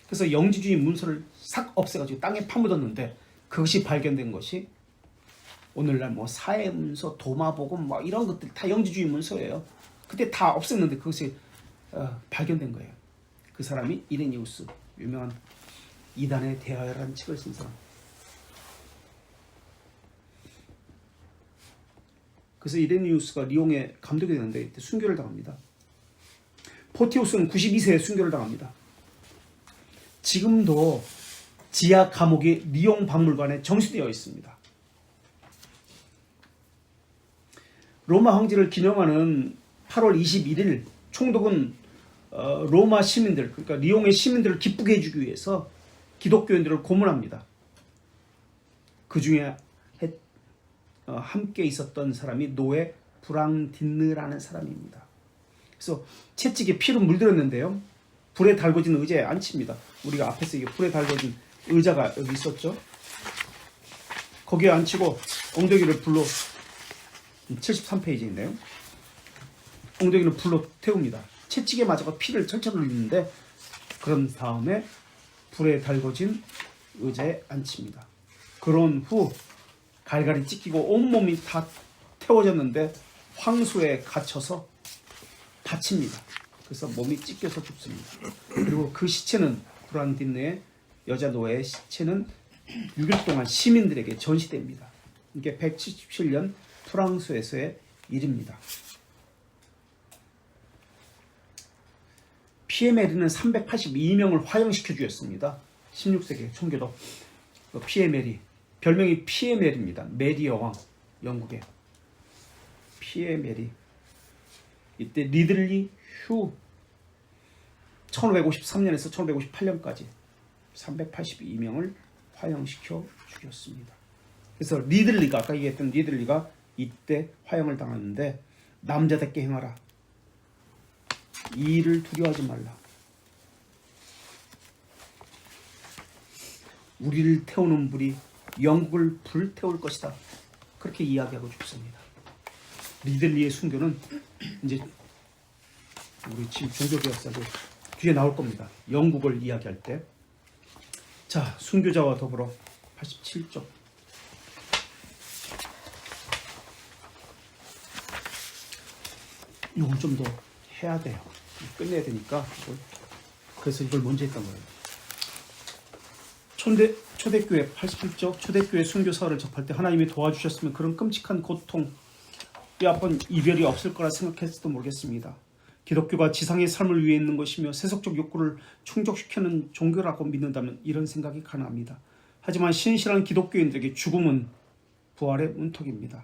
Speaker 1: 그래서 영지주의 문서를 싹 없애가지고 땅에 파묻었는데, 그것이 발견된 것이 오늘날 뭐 사회문서, 도마복음 막 이런 것들 다 영지주의 문서예요. 그때 다 없앴는데 그것이 발견된 거예요. 그 사람이 이레니우스, 유명한 이단에 대하여라는 책을 쓴 사람. 그래서 이레니우스가 리옹의 감독이 되는데 이때 순교를 당합니다. 포티우스는 92세에 순교를 당합니다. 지금도 지하 감옥이 리옹 박물관에 정수되어 있습니다. 로마 황제를 기념하는 8월 21일 총독은 로마 시민들, 그러니까 리옹의 시민들을 기쁘게 해주기 위해서 기독교인들을 고문합니다. 그 중에 함께 있었던 사람이 노예 브랑딘느라는 사람입니다. 그래서 채찍에 피로 물들었는데요. 불에 달궈진 의자에 앉힙니다. 우리가 앞에서 이게 불에 달궈진 의자가 여기 있었죠. 거기에 앉히고 엉덩이를 불로 73페이지인데요. 엉덩이를 불로 태웁니다. 채찍에 맞아서 피를 철철 흘리는데 그런 다음에 불에 달궈진 의자에 앉힙니다. 그런 후 갈갈이 찢기고 온몸이 다 태워졌는데 황소에 갇혀서 다칩니다. 그래서 몸이 찢겨서 죽습니다. 그리고 그 시체는 브란딘의 여자 노예의 시체는 6일 동안 시민들에게 전시됩니다. 이게 177년 프랑스에서의 일입니다. 피에메리는 382명을 화형시켜 주었습니다. 16세기 총교도 피에메리, 별명이 피에메리입니다. 메리 여왕, 영국의 피에메리. 이때 리들리 휴 1553년에서 1558년까지 382명을 화형시켜 죽였습니다. 그래서 리들리가, 아까 얘기했던 리들리가 이때 화형을 당하는데, 남자답게 행하라, 이 일을 두려워하지 말라, 우리를 태우는 불이 영국을 불태울 것이다, 그렇게 이야기하고 죽습니다. 리들리의 순교는 이제 우리 지금 종교개혁사도 뒤에 나올 겁니다. 영국을 이야기할 때. 자, 순교자와 더불어 87쪽. 이건 좀 더 해야 돼요. 끝내야 되니까. 그래서 이걸 먼저 했던 거예요. 초대교회 87쪽. 초대교회 순교사를 접할 때 하나님이 도와주셨으면 그런 끔찍한 고통, 뼈아픈 이별이 없을 거라 생각했을지도 모르겠습니다. 기독교가 지상의 삶을 위해 있는 것이며 세속적 욕구를 충족시키는 종교라고 믿는다면 이런 생각이 가능합니다. 하지만 신실한 기독교인들에게 죽음은 부활의 문턱입니다.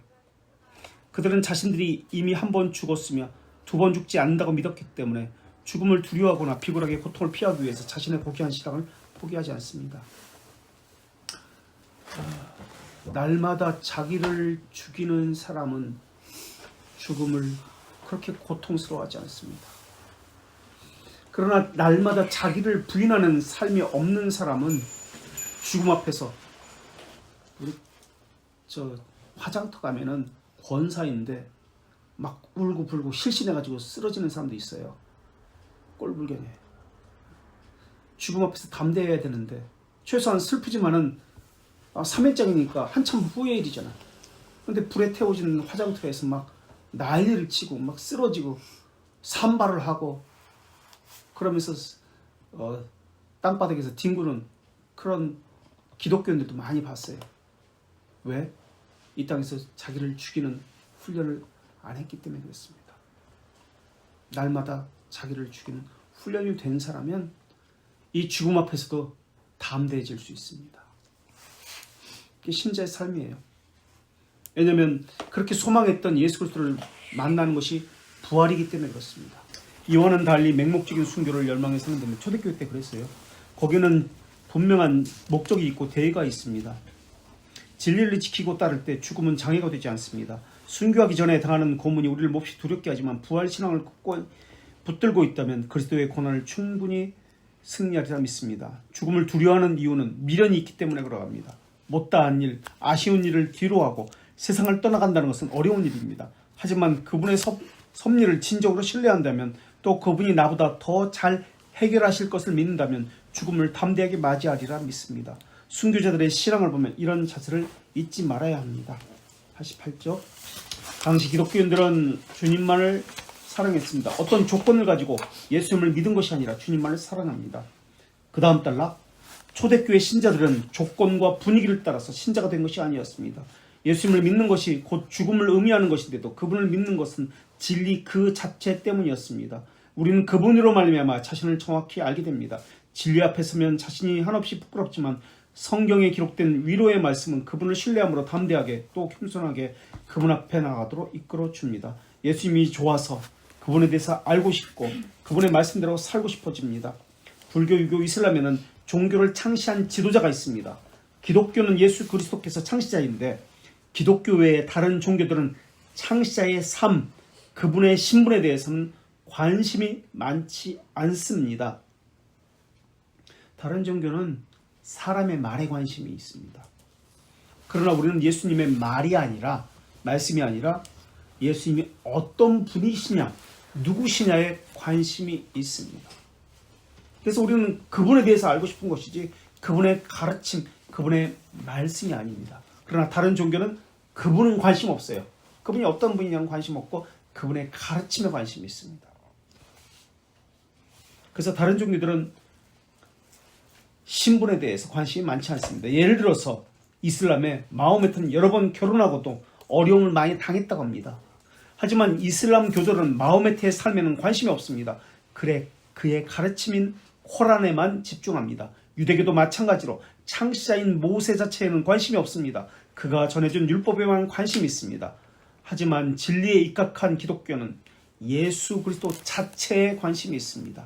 Speaker 1: 그들은 자신들이 이미 한 번 죽었으며 두 번 죽지 않는다고 믿었기 때문에 죽음을 두려워하거나 비굴하게 고통을 피하기 위해서 자신의 고귀한 신앙을 포기하지 않습니다. 날마다 자기를 죽이는 사람은 죽음을 그렇게 고통스러워하지 않습니다. 그러나 날마다 자기를 부인하는 삶이 없는 사람은 죽음 앞에서, 우리 화장터 가면은 권사인데 막 울고불고 실신해가지고 쓰러지는 사람도 있어요. 꼴불견해. 죽음 앞에서 담대해야 되는데, 최소한 슬프지만은 3일장이니까 한참 후의 일이잖아. 근데 불에 태워지는 화장터에서 막 난리를 치고 막 쓰러지고 산발을 하고 그러면서 땅바닥에서 뒹구는 그런 기독교인들도 많이 봤어요. 왜? 이 땅에서 자기를 죽이는 훈련을 안 했기 때문에 그렇습니다. 날마다 자기를 죽이는 훈련이 된 사람은 이 죽음 앞에서도 담대해질 수 있습니다. 그게 신자의 삶이에요. 왜냐하면 그렇게 소망했던 예수 그리스도를 만나는 것이 부활이기 때문에 그렇습니다. 이와는 달리 맹목적인 순교를 열망해서 하는데 초대교회 때 그랬어요. 거기는 분명한 목적이 있고 대의가 있습니다. 진리를 지키고 따를 때 죽음은 장애가 되지 않습니다. 순교하기 전에 당하는 고문이 우리를 몹시 두렵게 하지만 부활신앙을 꼭 붙들고 있다면 그리스도의 고난을 충분히 승리하리라 믿습니다. 죽음을 두려워하는 이유는 미련이 있기 때문에 그러합니다. 못다한 일, 아쉬운 일을 뒤로하고 세상을 떠나간다는 것은 어려운 일입니다. 하지만 그분의 섭리를 진정으로 신뢰한다면, 또 그분이 나보다 더 잘 해결하실 것을 믿는다면 죽음을 담대하게 맞이하리라 믿습니다. 순교자들의 신앙을 보면 이런 자세를 잊지 말아야 합니다. 88쪽. 당시 기독교인들은 주님만을 사랑했습니다. 어떤 조건을 가지고 예수님을 믿은 것이 아니라 주님만을 사랑합니다. 그 다음 단락. 초대교회 신자들은 조건과 분위기를 따라서 신자가 된 것이 아니었습니다. 예수님을 믿는 것이 곧 죽음을 의미하는 것인데도 그분을 믿는 것은 진리 그 자체 때문이었습니다. 우리는 그분으로 말미암아 자신을 정확히 알게 됩니다. 진리 앞에 서면 자신이 한없이 부끄럽지만 성경에 기록된 위로의 말씀은 그분을 신뢰함으로 담대하게 또 겸손하게 그분 앞에 나가도록 이끌어 줍니다. 예수님이 좋아서 그분에 대해서 알고 싶고 그분의 말씀대로 살고 싶어집니다. 불교, 유교, 이슬람에는 종교를 창시한 지도자가 있습니다. 기독교는 예수 그리스도께서 창시자인데 기독교 외의 다른 종교들은 창시자의 삶, 그분의 신분에 대해서는 관심이 많지 않습니다. 다른 종교는 사람의 말에 관심이 있습니다. 그러나 우리는 예수님의 말이 아니라, 말씀이 아니라 예수님이 어떤 분이시냐, 누구시냐에 관심이 있습니다. 그래서 우리는 그분에 대해서 알고 싶은 것이지 그분의 가르침, 그분의 말씀이 아닙니다. 그러나 다른 종교는 그분은 관심 없어요. 그분이 어떤 분이냐는 관심 없고 그분의 가르침에 관심이 있습니다. 그래서 다른 종교들은 신분에 대해서 관심이 많지 않습니다. 예를 들어서 이슬람의 마호메트는 여러 번 결혼하고도 어려움을 많이 당했다고 합니다. 하지만 이슬람 교도는 마호메트의 삶에는 관심이 없습니다. 그의 가르침인 코란에만 집중합니다. 유대교도 마찬가지로 창시자인 모세 자체에는 관심이 없습니다. 그가 전해준 율법에만 관심이 있습니다. 하지만 진리에 입각한 기독교는 예수 그리스도 자체에 관심이 있습니다.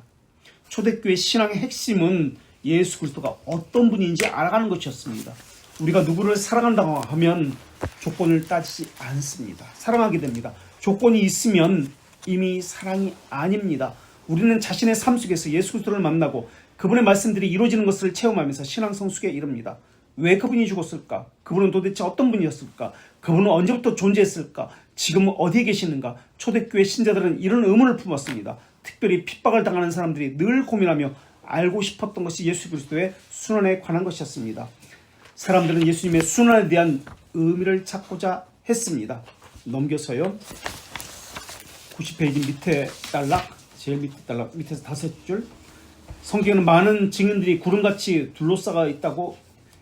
Speaker 1: 초대교회 신앙의 핵심은 예수 그리스도가 어떤 분인지 알아가는 것이었습니다. 우리가 누구를 사랑한다고 하면 조건을 따지지 않습니다. 사랑하게 됩니다. 조건이 있으면 이미 사랑이 아닙니다. 우리는 자신의 삶 속에서 예수 그리스도를 만나고 그분의 말씀들이 이루어지는 것을 체험하면서 신앙 성숙에 이릅니다. 왜 그분이 죽었을까? 그분은 도대체 어떤 분이었을까? 그분은 언제부터 존재했을까? 지금 어디에 계시는가? 초대교회 신자들은 이런 의문을 품었습니다. 특별히 핍박을 당하는 사람들이 늘 고민하며 알고 싶었던 것이 예수 그리스도의 순환에 관한 것이었습니다. 사람들은 예수님의 순환에 대한 의미를 찾고자 했습니다. 넘겨서요. 90페이지 밑에 단락, 제일 밑에 단락 밑에서 5줄. 성경에는 많은 증인들이 구름같이 둘러싸가 있다고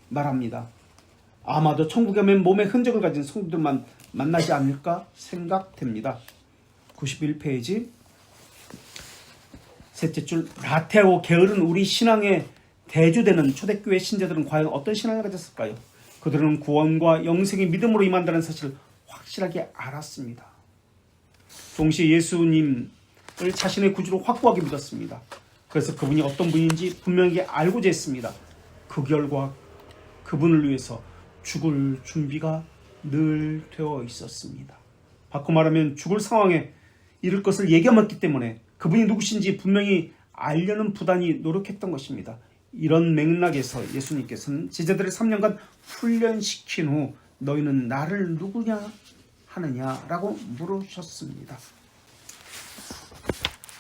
Speaker 1: 말합니다. 아마도 천국에 오면 몸의 흔적을 가진 성도들만 만나지 않을까 생각됩니다. 91페이지 셋째 줄. 나태하고 게으른 우리 신앙의 대주되는 초대교회 신자들은 과연 어떤 신앙을 가졌을까요? 그들은 구원과 영생의 믿음으로 임한다는 사실을 확실하게 알았습니다. 동시에 예수님을 자신의 구주로 확고하게 믿었습니다. 그래서 그분이 어떤 분인지 분명히 알고자 했습니다. 그 결과 그분을 위해서 죽을 준비가 늘 되어 있었습니다. 바꿔 말하면 죽을 상황에 이를 것을 예견했기 때문에 그분이 누구신지 분명히 알려는 부단히 노력했던 것입니다. 이런 맥락에서 예수님께서는 제자들을 3년간 훈련시킨 후 너희는 나를 누구냐 하느냐라고 물으셨습니다.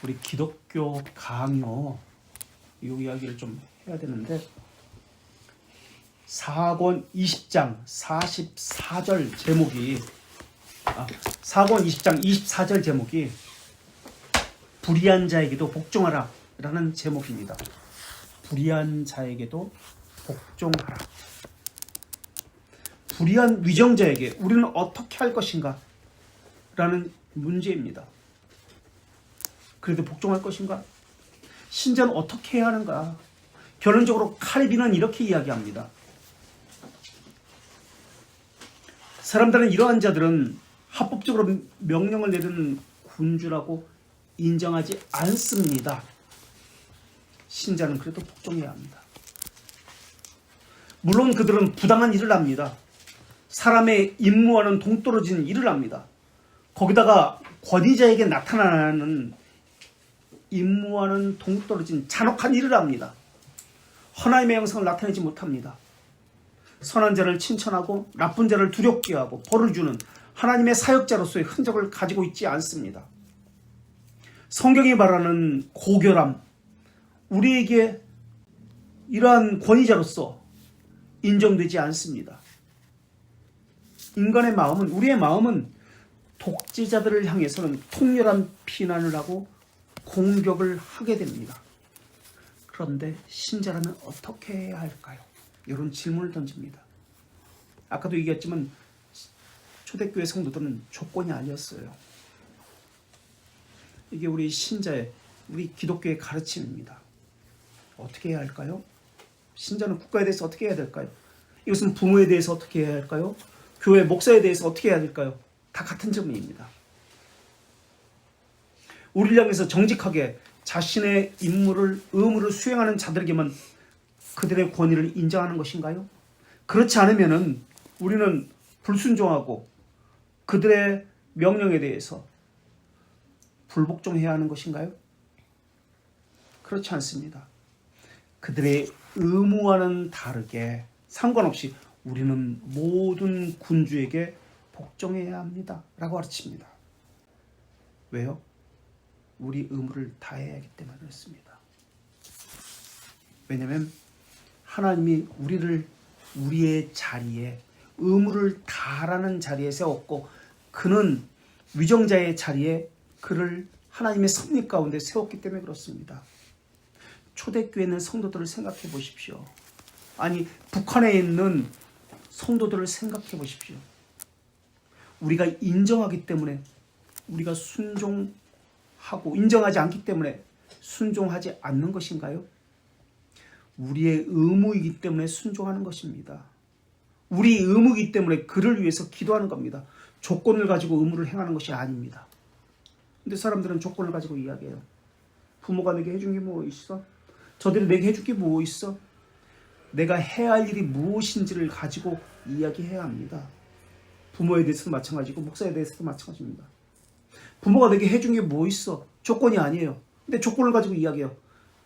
Speaker 1: 우리 기독교 강요 이 이야기를 좀 해야 되는데 사권 20장 44절 제목이 사권 20장 24절 제목이 불의한 자에게도 복종하라 라는 제목입니다. 불의한 자에게도 복종하라. 불의한 위정자에게 우리는 어떻게 할 것인가 라는 문제입니다. 그래도 복종할 것인가? 신자는 어떻게 해야 하는가? 결론적으로 칼빈은 이렇게 이야기합니다. 사람들은 이러한 자들은 합법적으로 명령을 내리는 군주라고 인정하지 않습니다. 신자는 그래도 복종해야 합니다. 물론 그들은 부당한 일을 합니다. 사람의 임무와는 동떨어진 일을 합니다. 거기다가 권위자에게 나타나는 임무와는 동떨어진 잔혹한 일을 합니다. 하나님의 영성을 나타내지 못합니다. 선한 자를 칭찬하고 나쁜 자를 두렵게 하고 벌을 주는 하나님의 사역자로서의 흔적을 가지고 있지 않습니다. 성경이 말하는 고결함, 우리에게 이러한 권위자로서 인정되지 않습니다. 인간의 마음은, 우리의 마음은 독재자들을 향해서는 통렬한 비난을 하고 공격을 하게 됩니다. 그런데 신자라면 어떻게 해야 할까요? 이런 질문을 던집니다. 아까도 얘기했지만 초대교회 성도들은 조건이 아니었어요. 이게 우리 신자의, 우리 기독교의 가르침입니다. 어떻게 해야 할까요? 신자는 국가에 대해서 어떻게 해야 될까요? 이것은 부모에 대해서 어떻게 해야 할까요? 교회 목사에 대해서 어떻게 해야 될까요? 다 같은 점입니다. 우리를 향해서 정직하게 자신의 의무를 수행하는 자들에게만 그들의 권위를 인정하는 것인가요? 그렇지 않으면은 우리는 불순종하고 그들의 명령에 대해서 불복종해야 하는 것인가요? 그렇지 않습니다. 그들의 의무와는 다르게 상관없이 우리는 모든 군주에게 복종해야 합니다. 라고 가르칩니다. 왜요? 우리 의무를 다해야 하기 때문에 그렇습니다. 왜냐하면 하나님이 우리를 우리의 자리에 의무를 다하라는 자리에 세웠고 그는 위정자의 자리에 그를 하나님의 섭리 가운데 세웠기 때문에 그렇습니다. 초대교회 있는 성도들을 생각해 보십시오. 아니 북한에 있는 성도들을 생각해 보십시오. 우리가 인정하기 때문에 우리가 순종하고 인정하지 않기 때문에 순종하지 않는 것인가요? 우리의 의무이기 때문에 순종하는 것입니다. 우리 의무이기 때문에 그를 위해서 기도하는 겁니다. 조건을 가지고 의무를 행하는 것이 아닙니다. 근데 사람들은 조건을 가지고 이야기해요. 부모가 내게 해준 게 뭐 있어? 저들이 내게 해줄 게 뭐 있어? 내가 해야 할 일이 무엇인지를 가지고 이야기해야 합니다. 부모에 대해서도 마찬가지고 목사에 대해서도 마찬가지입니다. 부모가 내게 해준 게 뭐 있어? 조건이 아니에요. 근데 조건을 가지고 이야기해요.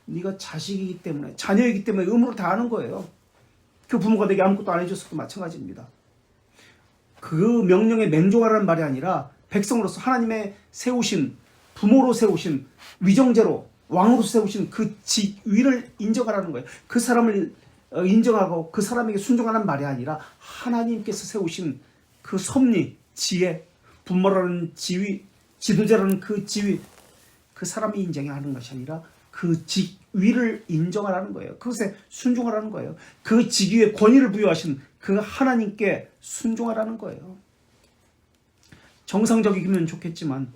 Speaker 1: 네가 자식이기 때문에 자녀이기 때문에 의무를 다하는 거예요. 그 부모가 내게 아무것도 안 해줬어도 마찬가지입니다. 그 명령에 맹종하라는 말이 아니라 백성으로서 하나님의 세우신 부모로 세우신 위정제로 왕으로 세우신 그 직위를 인정하라는 거예요. 그 사람을 인정하고 그 사람에게 순종하는 말이 아니라 하나님께서 세우신 그 섭리, 지혜, 부모라는 지위, 지도자라는 그 지위, 그 사람이 인정하는 것이 아니라 그 직위를 인정하라는 거예요. 그것에 순종하라는 거예요. 그 직위에 권위를 부여하신 그 하나님께 순종하라는 거예요. 정상적이면 좋겠지만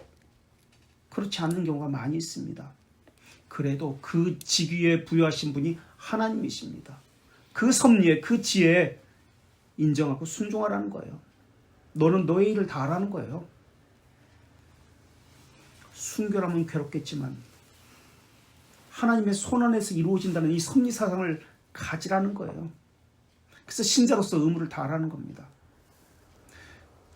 Speaker 1: 그렇지 않는 경우가 많이 있습니다. 그래도 그 직위에 부여하신 분이 하나님이십니다. 그 섭리에 그 지혜에 인정하고 순종하라는 거예요. 너는 너의 일을 다 하라는 거예요. 순결하면 괴롭겠지만 하나님의 손 안에서 이루어진다는 이 섭리 사상을 가지라는 거예요. 그래서 신자로서 의무를 다하라는 겁니다.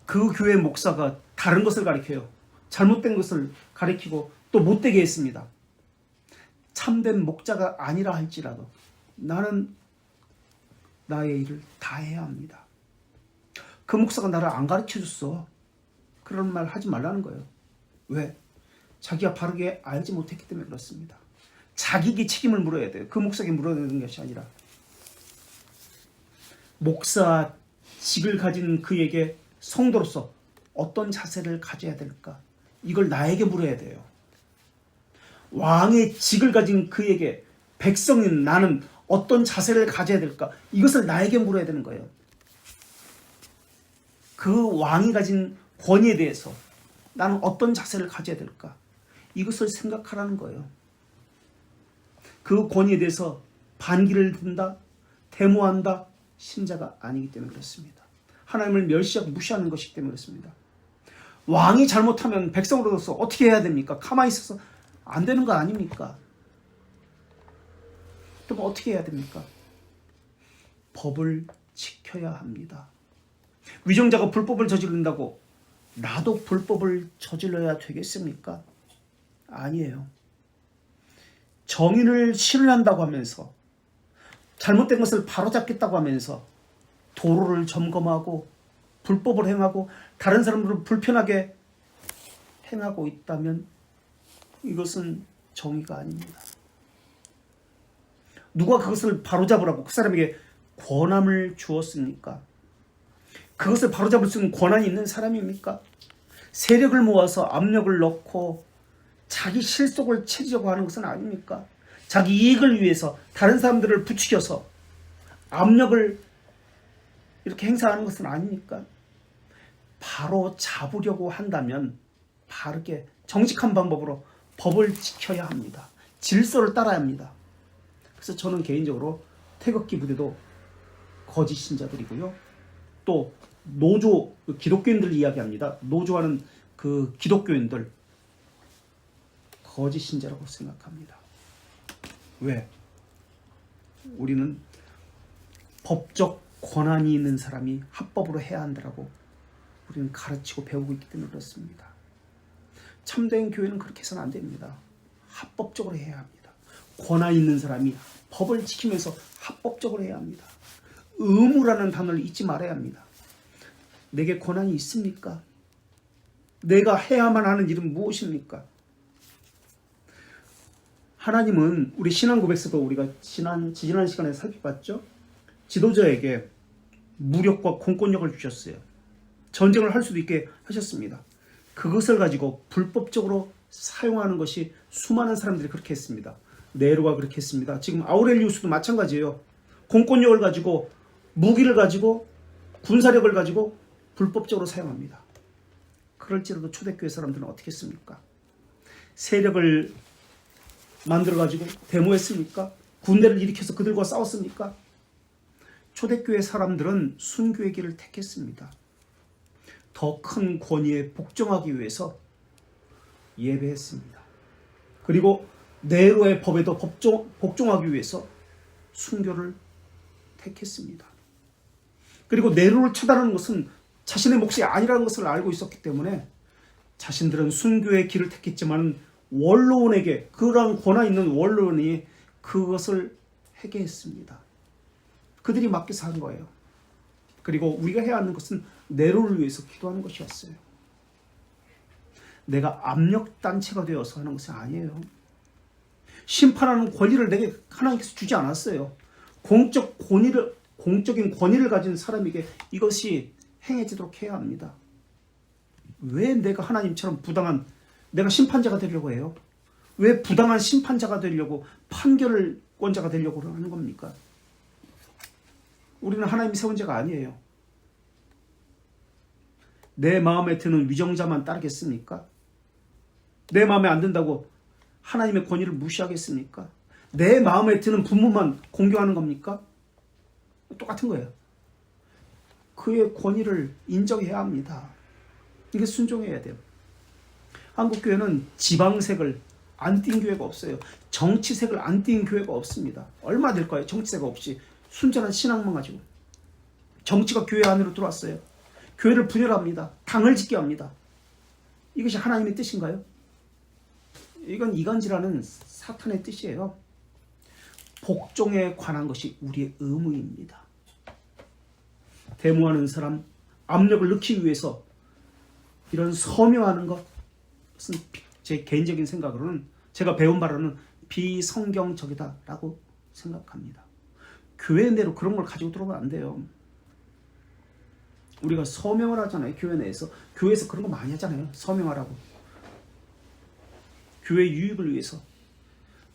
Speaker 1: 그 교회 목사가 다른 것을 가르쳐요. 잘못된 것을 가르치고 또 못되게 했습니다. 참된 목자가 아니라 할지라도 나는 나의 일을 다 해야 합니다. 그 목사가 나를 안 가르쳐줬어. 그런 말 하지 말라는 거예요. 왜? 자기가 바르게 알지 못했기 때문에 그렇습니다. 자기에게 책임을 물어야 돼요. 그 목사에게 물어야 되는 것이 아니라. 목사직을 가진 그에게 성도로서 어떤 자세를 가져야 될까? 이걸 나에게 물어야 돼요. 왕의 직을 가진 그에게 백성인 나는 어떤 자세를 가져야 될까? 이것을 나에게 물어야 되는 거예요. 그 왕이 가진 권위에 대해서 나는 어떤 자세를 가져야 될까? 이것을 생각하라는 거예요. 그 권위에 대해서 반기를 든다, 데모한다, 신자가 아니기 때문에 그렇습니다. 하나님을 멸시하고 무시하는 것이기 때문에 그렇습니다. 왕이 잘못하면 백성으로서 어떻게 해야 됩니까? 가만히 있어서 안 되는 거 아닙니까? 그럼 어떻게 해야 됩니까? 법을 지켜야 합니다. 위정자가 불법을 저지른다고 나도 불법을 저질러야 되겠습니까? 아니에요. 정의를 실현한다고 하면서 잘못된 것을 바로잡겠다고 하면서 도로를 점검하고 불법을 행하고 다른 사람들을 불편하게 행하고 있다면 이것은 정의가 아닙니다. 누가 그것을 바로잡으라고 그 사람에게 권한을 주었습니까? 그것을 바로잡을 수 있는 권한이 있는 사람입니까? 세력을 모아서 압력을 넣고 자기 실속을 채지려고 하는 것은 아닙니까? 자기 이익을 위해서 다른 사람들을 부추겨서 압력을 이렇게 행사하는 것은 아닙니까? 바로 잡으려고 한다면 바르게 정직한 방법으로 법을 지켜야 합니다. 질서를 따라야 합니다. 그래서 저는 개인적으로 태극기 부대도 거짓 신자들이고요. 또 노조 기독교인들 이야기합니다. 노조하는 그 기독교인들 거짓 신자라고 생각합니다. 왜? 우리는 법적 권한이 있는 사람이 합법으로 해야 한다라고 우리는 가르치고 배우고 있기 때문에 그렇습니다. 참된 교회는 그렇게 해서는 안 됩니다. 합법적으로 해야 합니다. 권한 있는 사람이 법을 지키면서 합법적으로 해야 합니다. 의무라는 단어를 잊지 말아야 합니다. 내게 권한이 있습니까? 내가 해야만 하는 일은 무엇입니까? 하나님은 우리 신앙 고백서도 우리가 지난 시간에 살펴봤죠. 지도자에게 무력과 공권력을 주셨어요. 전쟁을 할 수도 있게 하셨습니다. 그것을 가지고 불법적으로 사용하는 것이 수많은 사람들이 그렇게 했습니다. 네로가 그렇게 했습니다. 지금 아우렐리우스도 마찬가지예요. 공권력을 가지고 무기를 가지고 군사력을 가지고 불법적으로 사용합니다. 그럴지라도 초대교회 사람들은 어떻게 했습니까? 세력을 만들어가지고 데모했습니까? 군대를 일으켜서 그들과 싸웠습니까? 초대교회 사람들은 순교의 길을 택했습니다. 더 큰 권위에 복종하기 위해서 예배했습니다. 그리고 네로의 법에도 복종하기 위해서 순교를 택했습니다. 그리고 네로를 처단하는 것은 자신의 몫이 아니라는 것을 알고 있었기 때문에 자신들은 순교의 길을 택했지만 원로원에게 그러한 권한 있는 원로원이 그것을 하게 했습니다. 그들이 맡겨서 한 거예요. 그리고 우리가 해야 하는 것은 네로를 위해서 기도하는 것이었어요. 내가 압력단체가 되어서 하는 것이 아니에요. 심판하는 권리를 내게 하나님께서 주지 않았어요. 공적인 권위를 가진 사람에게 이것이 행해지도록 해야 합니다. 왜 내가 하나님처럼 내가 심판자가 되려고 해요? 왜 부당한 심판자가 되려고 판결권자가 되려고 하는 겁니까? 우리는 하나님이 세운 자가 아니에요. 내 마음에 드는 위정자만 따르겠습니까? 내 마음에 안 든다고 하나님의 권위를 무시하겠습니까? 내 마음에 드는 부모만 공경하는 겁니까? 똑같은 거예요. 그의 권위를 인정해야 합니다. 이게 순종해야 돼요. 한국교회는 지방색을 안 띈 교회가 없어요. 정치색을 안 띈 교회가 없습니다. 얼마 될까요? 정치색 없이 순전한 신앙만 가지고. 정치가 교회 안으로 들어왔어요. 교회를 분열합니다. 당을 짓게 합니다. 이것이 하나님의 뜻인가요? 이건 이간질하는 사탄의 뜻이에요. 복종에 관한 것이 우리의 의무입니다. 데모하는 사람, 압력을 넣기 위해서 이런 서명하는 것은 제 개인적인 생각으로는 제가 배운 바로는 비성경적이다라고 생각합니다. 교회 내로 그런 걸 가지고 들어오면 안 돼요. 우리가 서명을 하잖아요. 교회 내에서. 교회에서 그런 거 많이 하잖아요. 서명하라고. 교회 유익을 위해서.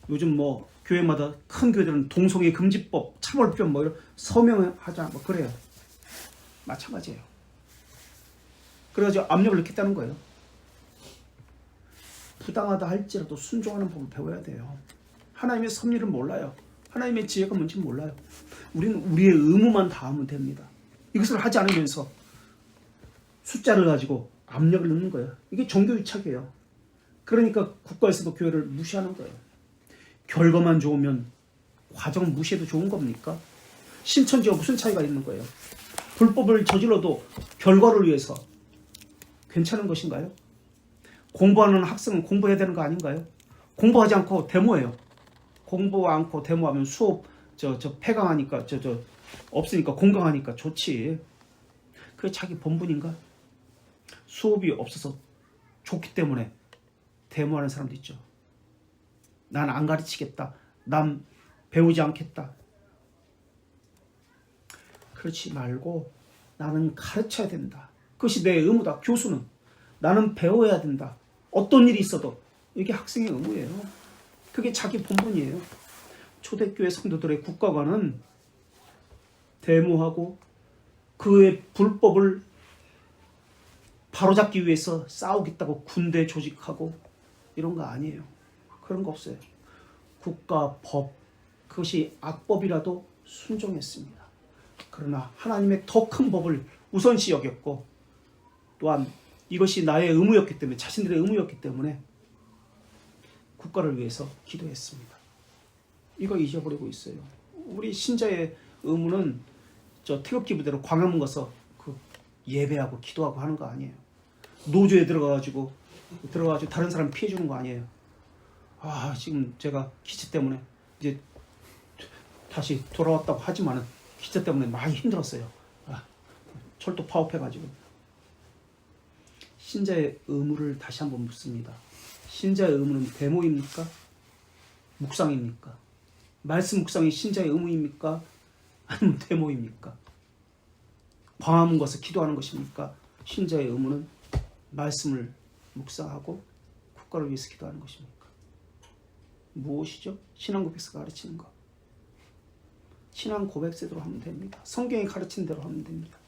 Speaker 1: 요즘 교회마다 큰 교회들은 동성애 금지법, 차별법 이런 서명하자 그래요. 마찬가지예요. 그래가지고 압력을 넣겠다는 거예요. 부당하다 할지라도 순종하는 법을 배워야 돼요. 하나님의 섭리를 몰라요. 하나님의 지혜가 뭔지 몰라요. 우리는 우리의 의무만 다하면 됩니다. 이것을 하지 않으면서 숫자를 가지고 압력을 넣는 거예요. 이게 종교유착이에요. 그러니까 국가에서도 교회를 무시하는 거예요. 결과만 좋으면 과정 무시해도 좋은 겁니까? 신천지와 무슨 차이가 있는 거예요? 불법을 저질러도 결과를 위해서 괜찮은 것인가요? 공부하는 학생은 공부해야 되는 거 아닌가요? 공부하지 않고 데모해요. 공부 않고 데모하면 수업 폐강하니까 없으니까 공강하니까 좋지. 그게 자기 본분인가? 수업이 없어서 좋기 때문에 데모하는 사람도 있죠. 난 안 가르치겠다. 난 배우지 않겠다. 그렇지 말고 나는 가르쳐야 된다. 그것이 내 의무다. 교수는 나는 배워야 된다. 어떤 일이 있어도 이게 학생의 의무예요. 그게 자기 본분이에요. 초대교회 성도들의 국가관은 데모하고 그의 불법을 바로잡기 위해서 싸우겠다고 군대 조직하고 이런 거 아니에요. 그런 거 없어요. 국가, 법, 그것이 악법이라도 순종했습니다. 그러나 하나님의 더 큰 법을 우선시 여겼고 또한 이것이 나의 의무였기 때문에 자신들의 의무였기 때문에 국가를 위해서 기도했습니다. 이거 잊어버리고 있어요. 우리 신자의 의무는 저 태극기 부대로 광화문 가서 그 예배하고 기도하고 하는 거 아니에요. 노조에 들어가가지고 다른 사람 피해 주는 거 아니에요. 아 지금 제가 기차 때문에 이제 다시 돌아왔다고 하지만은 기차 때문에 많이 힘들었어요. 철도 파업해가지고. 신자의 의무를 다시 한번 묻습니다. 신자의 의무는 데모입니까? 묵상입니까? 말씀 묵상이 신자의 의무입니까? 아니면 데모입니까? 광화문 가서 기도하는 것입니까? 신자의 의무는 말씀을 묵상하고 국가를 위해서 기도하는 것입니까? 무엇이죠? 신앙 고백서가 가르치는 것. 신앙 고백서대로 하면 됩니다. 성경이 가르친 대로 하면 됩니다.